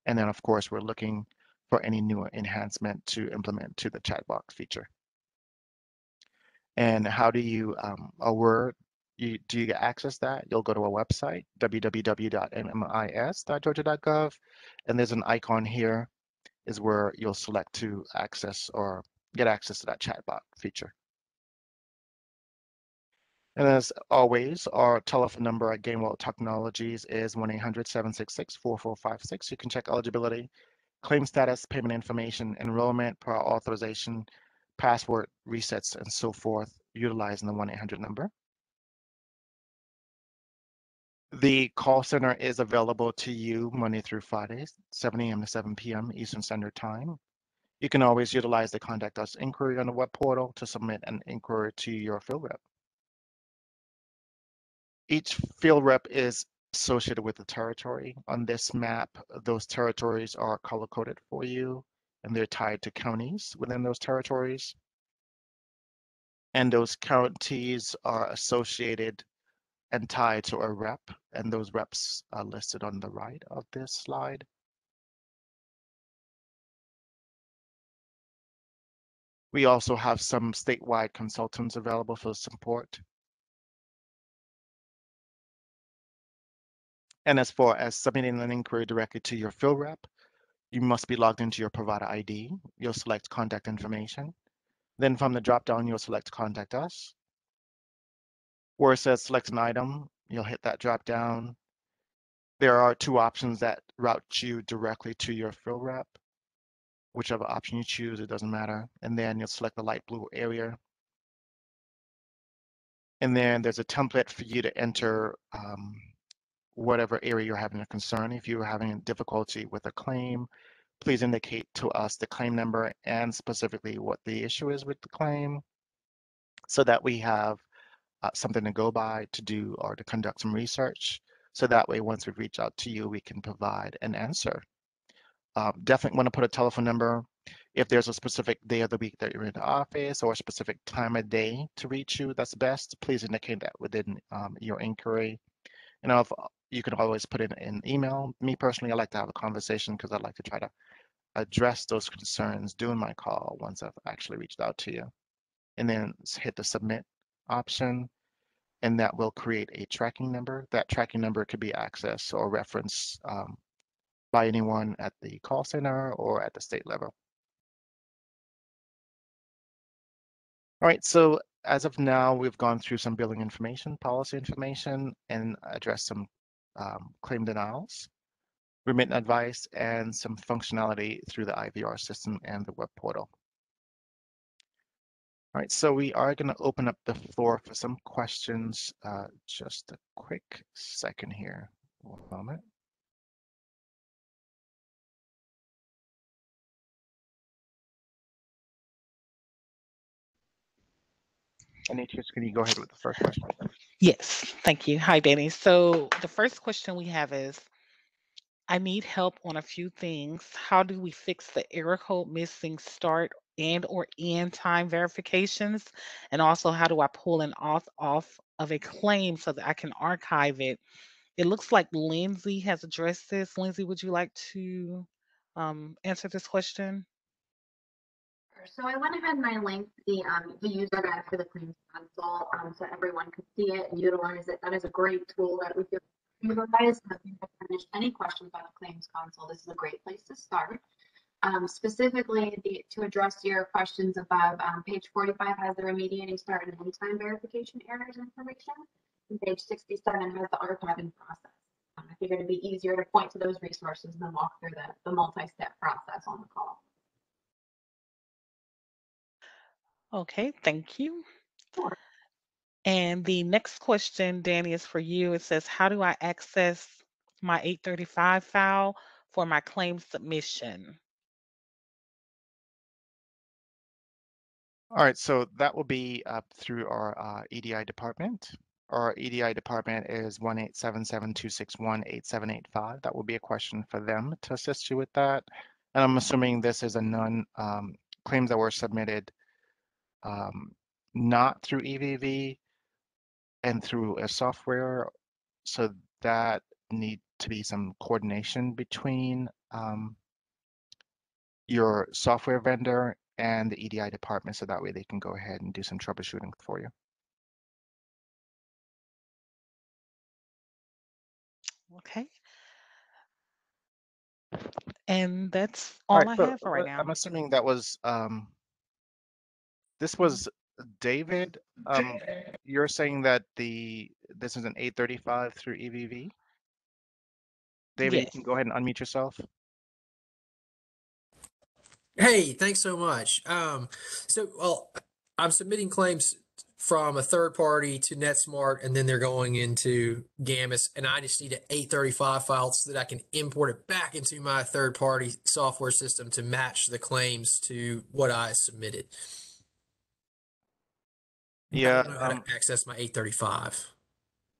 And then, of course, we're looking for any new enhancement to implement to the chat box feature. And how do you do you access that? You'll go to our website, www.mmis.georgia.gov, and there's an icon here is where you'll select to access or get access to that chatbot feature. And as always, our telephone number at Gainwell Technologies is 1-800-766-4456. You can check eligibility, claim status, payment information, enrollment, Pro Authorization, password resets, and so forth, utilizing the 1-800 number. The call center is available to you Monday through Friday, 7 a.m. to 7 p.m. Eastern Standard Time. You can always utilize the Contact Us inquiry on the web portal to submit an inquiry to your field rep. Each field rep is associated with a territory. On this map, those territories are color-coded for you, and they're tied to counties within those territories. And those counties are associated and tied to a rep, and those reps are listed on the right of this slide. We also have some statewide consultants available for support. And as far as submitting an inquiry directly to your field rep, you must be logged into your provider ID. You'll select contact information. Then from the drop-down, you'll select Contact Us. Where it says select an item, you'll hit that drop-down. There are two options that route you directly to your field rep. Whichever option you choose, it doesn't matter. And then you'll select the light blue area. And then there's a template for you to enter whatever area you're having a concern. If you're having difficulty with a claim, please indicate to us the claim number and specifically what the issue is with the claim so that we have something to go by to do or to conduct some research. So that way, once we reach out to you, we can provide an answer. Definitely want to put a telephone number. If there's a specific day of the week that you're in the office or a specific time of day to reach you, that's best. Please indicate that within your inquiry. If you can always put in an email. Me personally, I like to have a conversation because I like to try to address those concerns during my call once I've actually reached out to you. And then hit the submit option, and that will create a tracking number. That tracking number could be accessed or referenced by anyone at the call center or at the state level. All right, so as of now, we've gone through some billing information, policy information, and addressed some claim denials, remittance advice, and some functionality through the IVR system and the web portal. All right, so we are going to open up the floor for some questions. Just a quick second here. One moment. Anitra, can you go ahead with the first question? Yes, thank you. Hi, Danny. So the first question we have is, I need help on a few things. How do we fix the error code missing start and or end time verifications? And also, how do I pull an auth off of a claim so that I can archive it? It looks like Lindsay has addressed this. Lindsay, would you like to answer this question? So I went ahead and I linked the user guide for the Claims Console so everyone could see it and utilize it. That is a great tool that we could utilize. If you have finished any questions about the Claims Console, this is a great place to start. Specifically, to address your questions above, page 45 has the remediating start and end time verification errors information. page 67 has the archiving process. I figured it'd be easier to point to those resources than walk through the multi-step process on the call. Okay, thank you. Sure. And the next question, Danny, is for you. It says, how do I access my 835 file for my claim submission? All right, so that will be through our EDI department. Our EDI department is 1-877-261-8785. That will be a question for them to assist you with that. And I'm assuming this is a claims that were submitted not through EVV and through a software, so that need to be some coordination between your software vendor and the EDI department, so that way they can go ahead and do some troubleshooting for you. Okay. And that's All all right, I so have for right now. I'm assuming that was this was David. You're saying that this is an 835 through EVV. David, you Yes. can go ahead and unmute yourself. Hey, thanks so much. Well, I'm submitting claims from a third party to NetSmart, and then they're going into Gammas, and I just need an 835 file so that I can import it back into my third party software system to match the claims to what I submitted. I Yeah, don't know how to access my 835.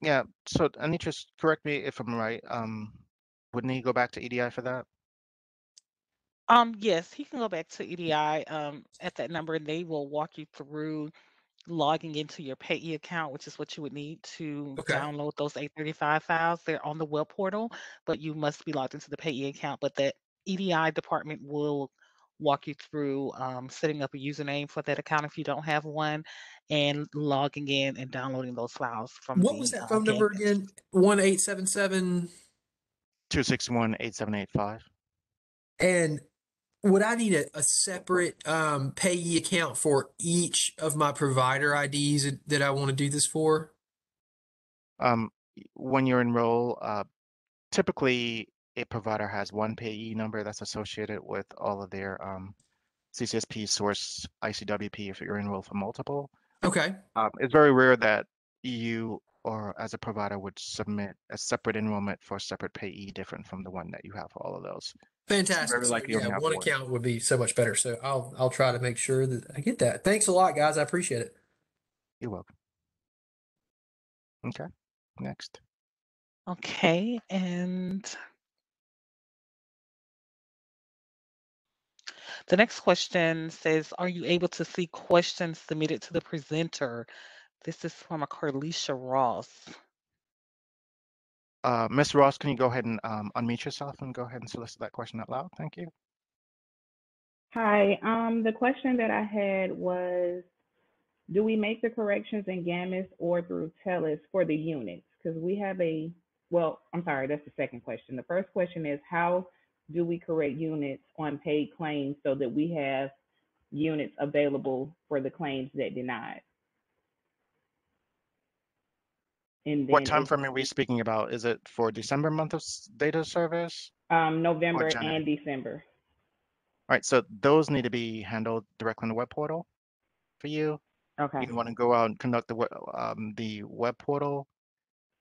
yeah. So Anitra, correct me if I'm right. Wouldn't he go back to EDI for that? Yes, he can go back to EDI at that number and they will walk you through logging into your payee account, which is what you would need to Okay. download those 835 files. They're on the web portal, but you must be logged into the payee account. But the EDI department will walk you through setting up a username for that account if you don't have one, and logging in and downloading those files from What was the that phone number Canvas. again? 1-877. 261-8785. And would I need a separate payee account for each of my provider IDs that I want to do this for? When you enroll, typically a provider has one payee number that's associated with all of their CCSP source ICWP if you're enrolled for multiple. Okay. It's very rare that you or as a provider would submit a separate enrollment for a separate payee different from the one that you have for all of those. Fantastic. Very So likely you yeah, only have one one. account would be so much better. So I'll try to make sure that I get that. Thanks a lot, guys. I appreciate it. You're welcome. Okay, next. Okay, and the next question says, are you able to see questions submitted to the presenter? This is from a Carlisha Ross. Ms. Ross, can you go ahead and unmute yourself and go ahead and solicit that question out loud? Thank you. Hi, the question that I had was, do we make the corrections in Gammas or through TELUS for the units? Because we have well, I'm sorry, that's the second question. The first question is, how do we correct units on paid claims so that we have units available for the claims that denied? And What then time frame are we speaking about? Is it for December month of data service or November January? and December. All right, so those need to be handled directly on the web portal for you. Okay. You want to go out and conduct the web portal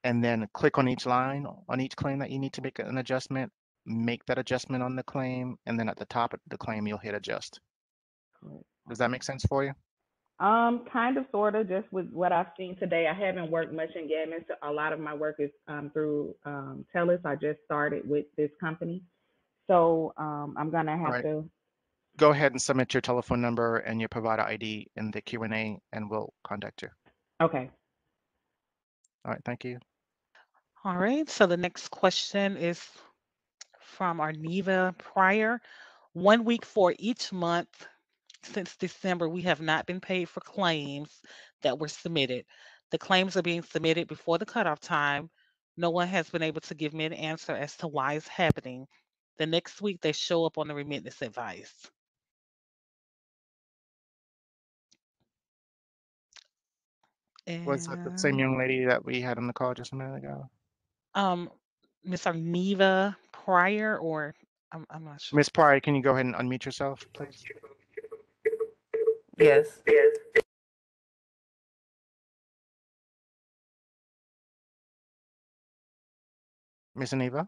and then click on each line on each claim that you need to make an adjustment, make that adjustment on the claim, and then at the top of the claim, you'll hit adjust. Cool. Does that make sense for you? Kind of, sort of, just with what I've seen today. I haven't worked much in Gammas. A lot of my work is through TELUS. I just started with this company. So I'm gonna All have right. to. Go ahead and submit your telephone number and your provider ID in the Q&A, and we'll contact you. Okay. All right, thank you. All right, so the next question is from Arneva Pryor. 1 week for each month since December, we have not been paid for claims that were submitted. The claims are being submitted before the cutoff time. No one has been able to give me an answer as to why it's happening. The next week, they show up on the remittance advice. Was that the same And young lady that we had on the call just a minute ago? Miss Arneva Pryor, or I'm not sure. Miss Pryor, can you go ahead and unmute yourself, please? Yes. Miss Aneva?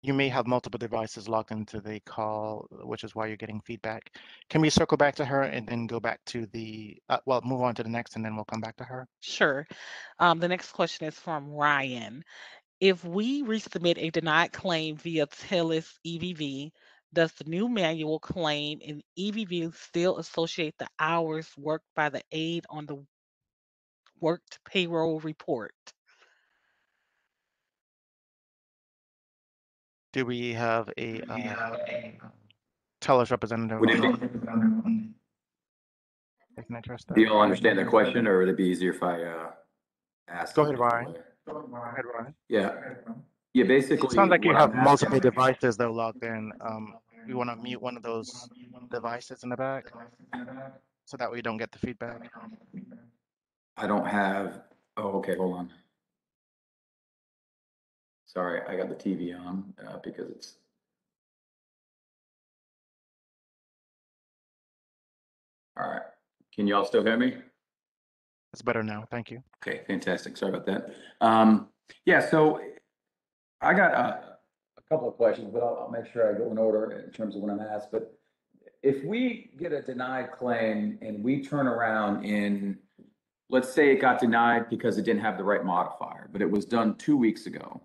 You may have multiple devices logged into the call, which is why you're getting feedback. Can we circle back to her and then go back to the, well, move on to the next and then we'll come back to her? Sure. The next question is from Ryan. If we resubmit a denied claim via TELUS EVV, does the new manual claim in EVV still associate the hours worked by the aide on the worked payroll report? Do we have a TELUS representative Would it on be, they can address do that? you all understand the question, or would it be easier if I asked? Go it ahead, a different Ryan. way? Go ahead, Ryan. Yeah, yeah, basically. It sounds like you what have I'm multiple asking- devices though logged in. We want to mute one of those devices in the back so that we don't get the feedback. I don't have, oh, okay, hold on. Sorry, I got the TV on, because it's. All right, can you all still hear me? It's better now. Thank you. Okay, fantastic. Sorry about that. Yeah, so I got a couple of questions, but I'll make sure I go in order in terms of when I'm asked. But if we get a denied claim and we turn around in, let's say it got denied because it didn't have the right modifier, but it was done 2 weeks ago,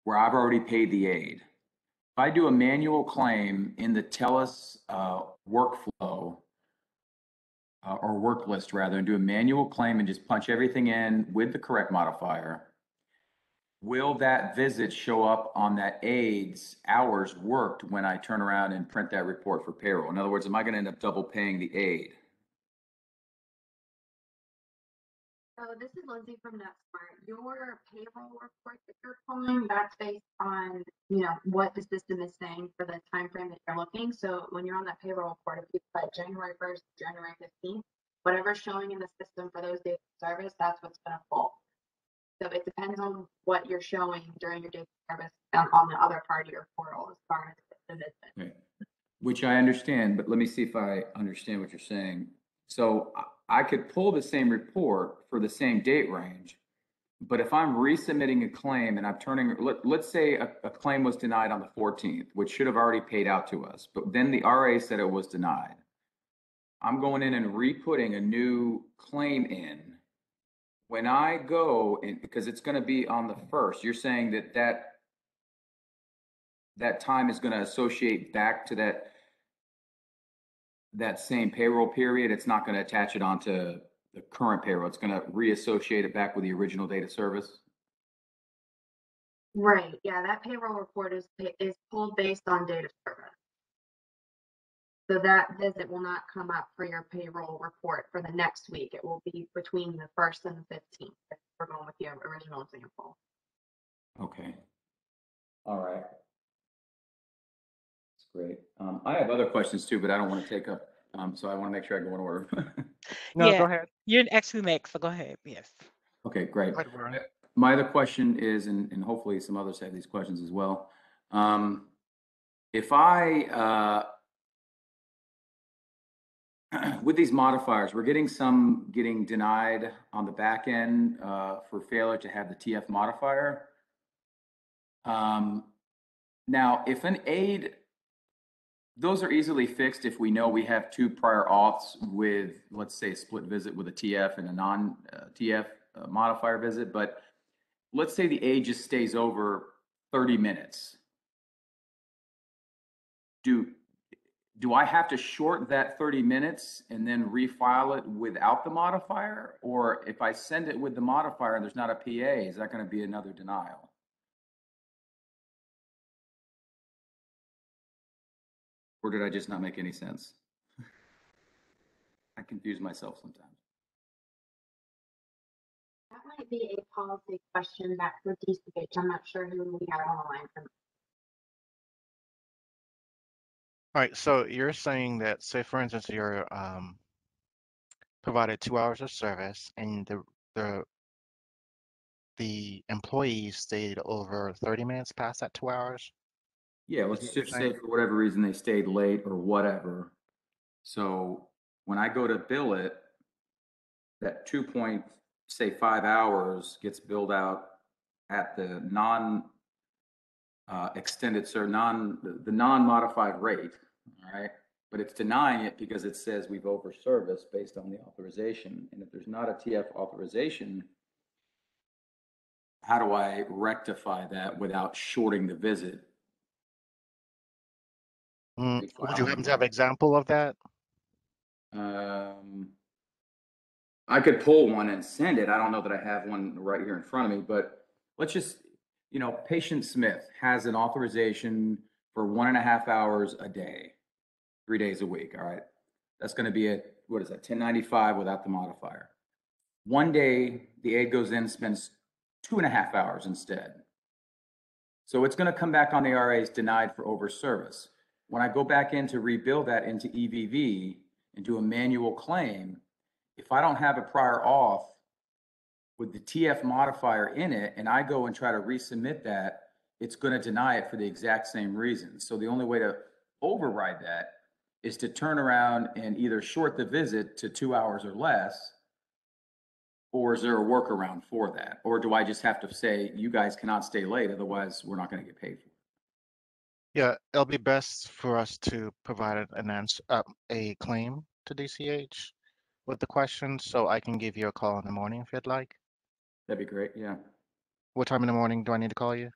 where I've already paid the aid. If I do a manual claim in the TELUS workflow, or work list rather, and do a manual claim and just punch everything in with the correct modifier, will that visit show up on that aide's hours worked when I turn around and print that report for payroll? In other words, am I going to end up double paying the aide? So this is Lindsay from NetSmart. Your payroll report that you're pulling, that's based on, what the system is saying for the time frame that you're looking. So when you're on that payroll report, if you put January 1st, January 15th, whatever's showing in the system for those days of service, that's what's going to pull. So it depends on what you're showing during your days of service on the other part of your portal as far as the visit. Okay. Which I understand, but let me see if I understand what you're saying. So I could pull the same report for the same date range, but if I'm resubmitting a claim and I'm turning, let's say a claim was denied on the 14th, which should have already paid out to us, but then the RA said it was denied. I'm going in and re-putting a new claim in. When I go in, because it's going to be on the 1st, you're saying that time is going to associate back to that same payroll period. It's not going to attach it onto the current payroll. It's going to reassociate it back with the original date of service. Right. Yeah, that payroll report is pulled based on date of service. So that visit will not come up for your payroll report for the next week. It will be between the 1st and the 15th. If we're going with your original example. Okay. All right. That's great. I have other questions too, but I don't want to take up. So I want to make sure I go in order. No, Yeah, go ahead. you're actually next, so go ahead. Yes. Okay, great. Go ahead, Ryan. My other question is, and hopefully some others have these questions as well. If I, with these modifiers, we're getting some getting denied on the back end for failure to have the TF modifier. Now, if an aide, those are easily fixed if we know we have 2 prior auths with, let's say, a split visit with a TF and a non-TF modifier visit. But let's say the aide just stays over 30 minutes. Do I have to short that 30 minutes and then refile it without the modifier? Or if I send it with the modifier and there's not a PA, is that going to be another denial? Or did I just not make any sense? I confuse myself sometimes. That might be a policy question back for DCH. I'm not sure who we have on the line from. All right, so you're saying that, say for instance, your provided 2 hours of service and the employee stayed over 30 minutes past that 2 hours? Yeah, Is let's what you're just saying? say for whatever reason they stayed late or whatever. So when I go to bill it, that 2.5 hours gets billed out at the the non-modified rate, all right? But it's denying it because it says we've over-serviced based on the authorization. And if there's not a TF authorization, how do I rectify that without shorting the visit? Would you happen to have an example of that? I could pull one and send it. I don't know that I have one right here in front of me, but let's just, patient Smith has an authorization for 1.5 hours a day, 3 days a week. All right. That's going to be what is that, 1095 without the modifier. One day, the aide goes in, spends 2.5 hours instead. So it's going to come back on the RAs denied for over service. When I go back in to rebuild that into EVV and do a manual claim, if I don't have a prior auth with the TF modifier in it, and I go and try to resubmit that, it's going to deny it for the exact same reason. So the only way to override that is to turn around and either short the visit to 2 hours or less, or is there a workaround for that? Or do I just have to say, you guys cannot stay late, otherwise we're not going to get paid for it? Yeah, it'll be best for us to provide an answer, a claim to DCH with the question, so I can give you a call in the morning if you'd like. That'd be great, yeah. What time in the morning do I need to call you?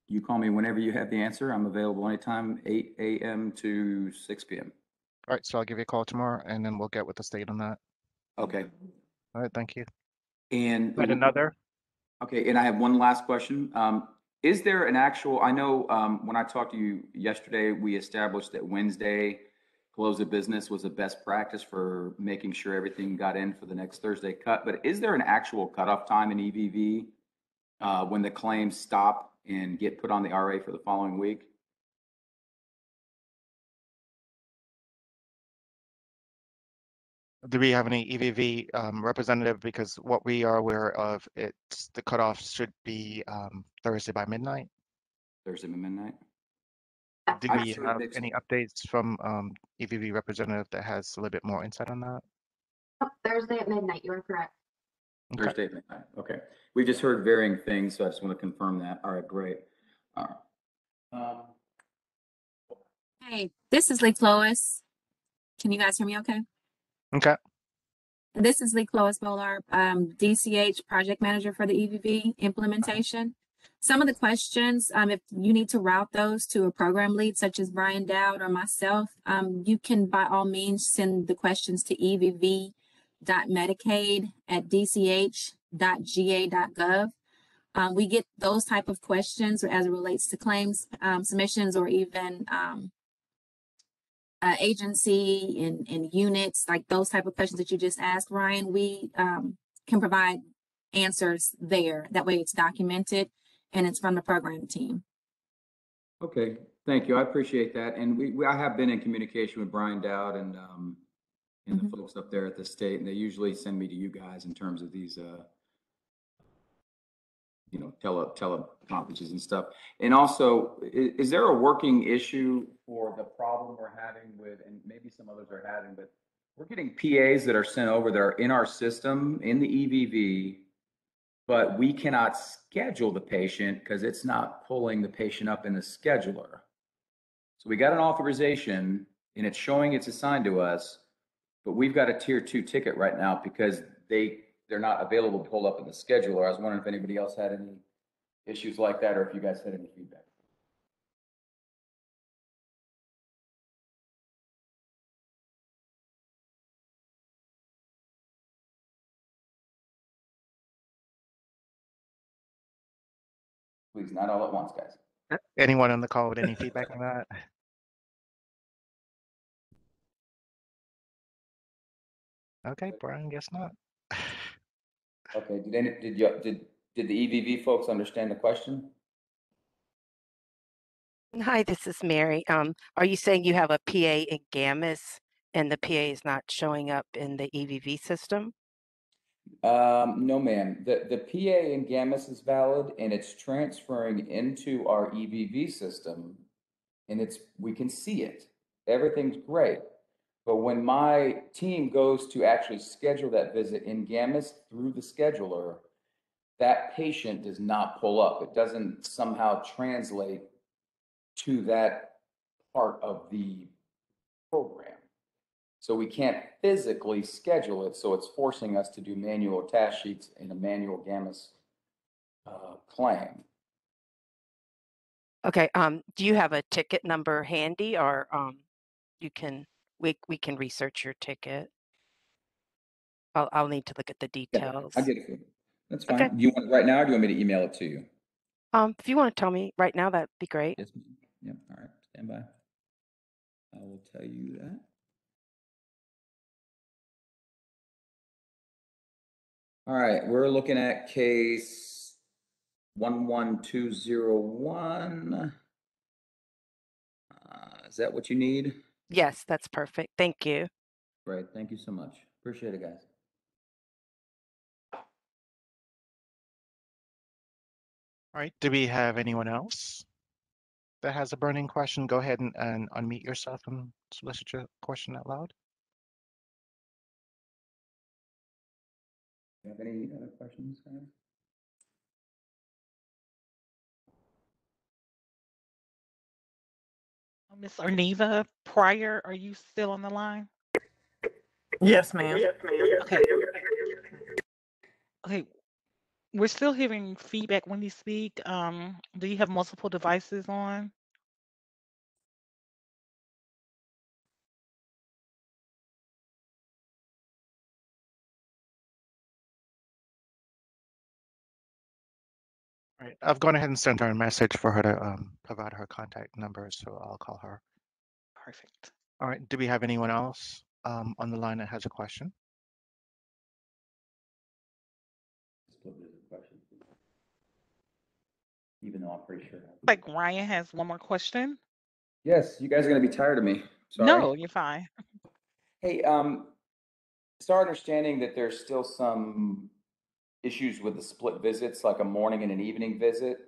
You call me whenever you have the answer. I'm available anytime, 8 a.m. to 6 p.m. All right, so I'll give you a call tomorrow, and then we'll get with the state on that. Okay. All right, thank you. And another? Okay, and I have one last question. Is there an actual, I know when I talked to you yesterday, we established that Wednesday close of business was the best practice for making sure everything got in for the next Thursday cut, but is there an actual cutoff time in EVV when the claims stop and get put on the RA for the following week? Do we have any EVV representative? Because what we are aware of, it's the cutoff should be Thursday by midnight. Thursday by midnight? Do we have any updates from EVV representative that has a little bit more insight on that? Thursday at midnight, you are correct. Okay. Thursday at midnight, okay. We just heard varying things, so I just want to confirm that. All right, great. All right. Hey, this is Lee Clois. Can you guys hear me okay? Okay. This is Lee Clois Bolar, DCH project manager for the EVV implementation. Some of the questions, if you need to route those to a program lead such as Brian Dowd or myself, you can by all means send the questions to evv.medicaid@dch.ga.gov. We get those type of questions as it relates to claims submissions or even agency and units, like those type of questions that you just asked, Ryan. We can provide answers there. That way it's documented and it's from the program team. Okay, thank you. I appreciate that. And I have been in communication with Brian Dowd and the folks up there at the state, and they usually send me to you guys in terms of these teleconferences and stuff. And also, is there a working issue for the problem we're having with, and maybe some others are having, but we're getting PAs that are sent over that are in our system in the EVV, but we cannot schedule the patient because it's not pulling the patient up in the scheduler. So we got an authorization and it's showing it's assigned to us, but we've got a tier 2 ticket right now because they're not available to pull up in the scheduler. I was wondering if anybody else had any issues like that, or if you guys had any feedback. Please, not all at once, guys. Anyone on the call with any feedback on that? Okay, Brian, guess not. Okay, did the EVV folks understand the question? Hi, this is Mary. Are you saying you have a PA in GAMIS and the PA is not showing up in the EVV system? No, ma'am. The PA in GAMIS is valid and it's transferring into our EVV system, and we can see it. Everything's great. But when my team goes to actually schedule that visit in GAMIS through the scheduler, that patient does not pull up. It doesn't somehow translate to that part of the program. So we can't physically schedule it. So it's forcing us to do manual task sheets in a manual GAMIS claim. Okay. Do you have a ticket number handy, or we can research your ticket? I'll need to look at the details. Yeah, I'll get it for you. That's fine. Okay. Do you want it right now, or do you want me to email it to you? If you want to tell me right now, that'd be great. Yes, ma'am. Yep. All right. Stand by. I will tell you that. All right. We're looking at case 11201. Is that what you need? Yes, that's perfect. Thank you. Great. Thank you so much. Appreciate it, guys. All right, do we have anyone else that has a burning question? Go ahead and unmute yourself and solicit your question out loud. Do you have any other questions, guys? Miss Arneva Pryor, are you still on the line? Yes, ma'am. Okay. Okay. We're still hearing feedback when you speak. Do you have multiple devices on? All right, I've gone ahead and sent her a message for her to provide her contact number, so I'll call her. Perfect. All right, do we have anyone else on the line that has a question? Even though I'm pretty sure. Like Ryan has one more question. Yes, you guys are going to be tired of me. Sorry. No, you're fine. Hey, it's our understanding that there's still some issues with the split visits, like a morning and an evening visit,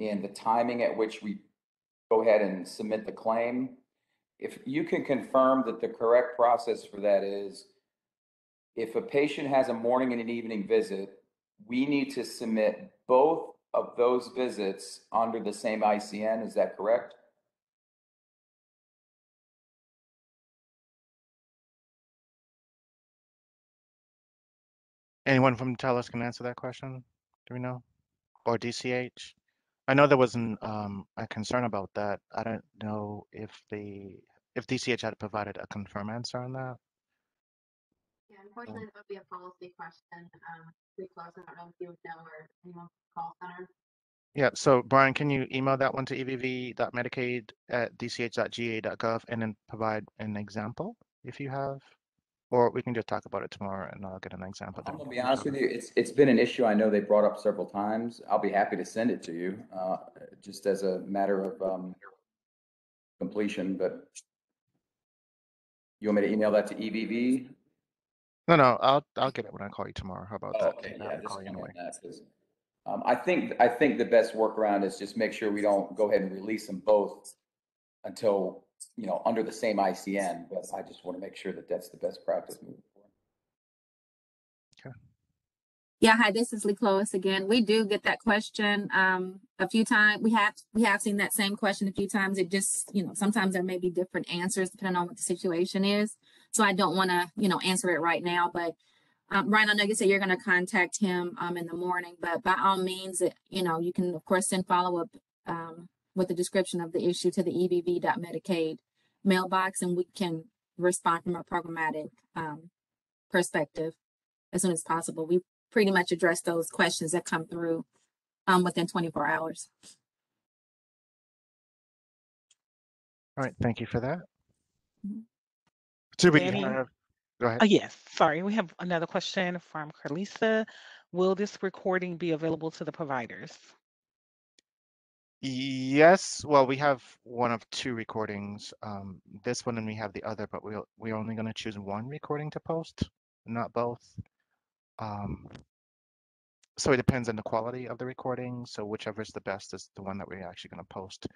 and the timing at which we go ahead and submit the claim. If you can confirm that the correct process for that is, if a patient has a morning and an evening visit, we need to submit both of those visits under the same ICN. Is that correct? Anyone from TELUS can answer that question? Do we know? Or DCH? I know there was a concern about that. I don't know if DCH had provided a confirmed answer on that. Yeah, unfortunately, that would be a policy question. Pretty close. I don't know if you would know or anyone from the call center. Yeah, so Brian, can you email that one to evv.medicaid@dch.ga.gov and then provide an example if you have? Or we can just talk about it tomorrow and I'll get an example. I'm gonna be honest with you, it's been an issue I know they brought up several times. I'll be happy to send it to you, just as a matter of completion, but you want me to email that to EVV? No, I'll get it when I call you tomorrow. How about that? Okay, I yeah, have to just call you comment anyway. on that, 'cause, I think the best workaround is just make sure we don't go ahead and release them both until, under the same ICN, but I just want to make sure that that's the best practice moving forward. Okay. Yeah, hi, this is Lee Clovis again. We do get that question a few times. We have seen that same question a few times. It just, sometimes there may be different answers depending on what the situation is. So I don't want to, answer it right now. But Ryan, I know you said you're going to contact him in the morning, but by all means, you can of course send follow-up with the description of the issue to the evv.medicaid mailbox, and we can respond from a programmatic perspective as soon as possible. We pretty much address those questions that come through within 24 hours. All right, thank you for that. Mm-hmm. Do we Danny? have, go ahead. Oh, yes, sorry. We have another question from Carlisa. Will this recording be available to the providers? Yes, well, we have one of two recordings. This one and we have the other, but we're only going to choose one recording to post, not both. So it depends on the quality of the recording. So whichever is the best is the one that we're actually going to post.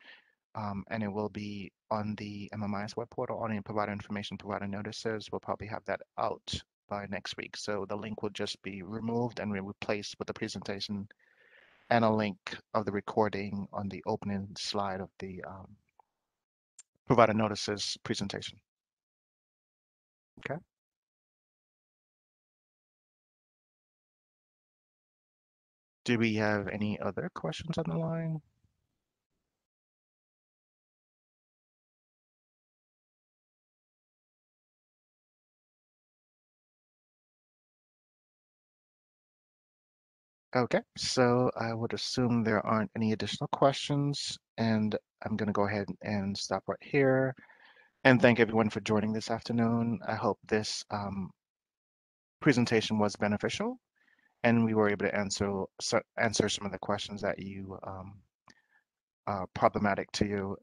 And it will be on the MMIS Web Portal, on the provider information, provider notices. We'll probably have that out by next week. So the link will just be removed and replaced with the presentation and a link of the recording on the opening slide of the provider notices presentation. Okay. Do we have any other questions on the line? Okay, so I would assume there aren't any additional questions, and I'm going to go ahead and stop right here and thank everyone for joining this afternoon. I hope this presentation was beneficial and we were able to answer some of the questions that you are problematic to you.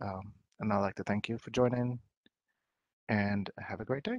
And I'd like to thank you for joining and have a great day.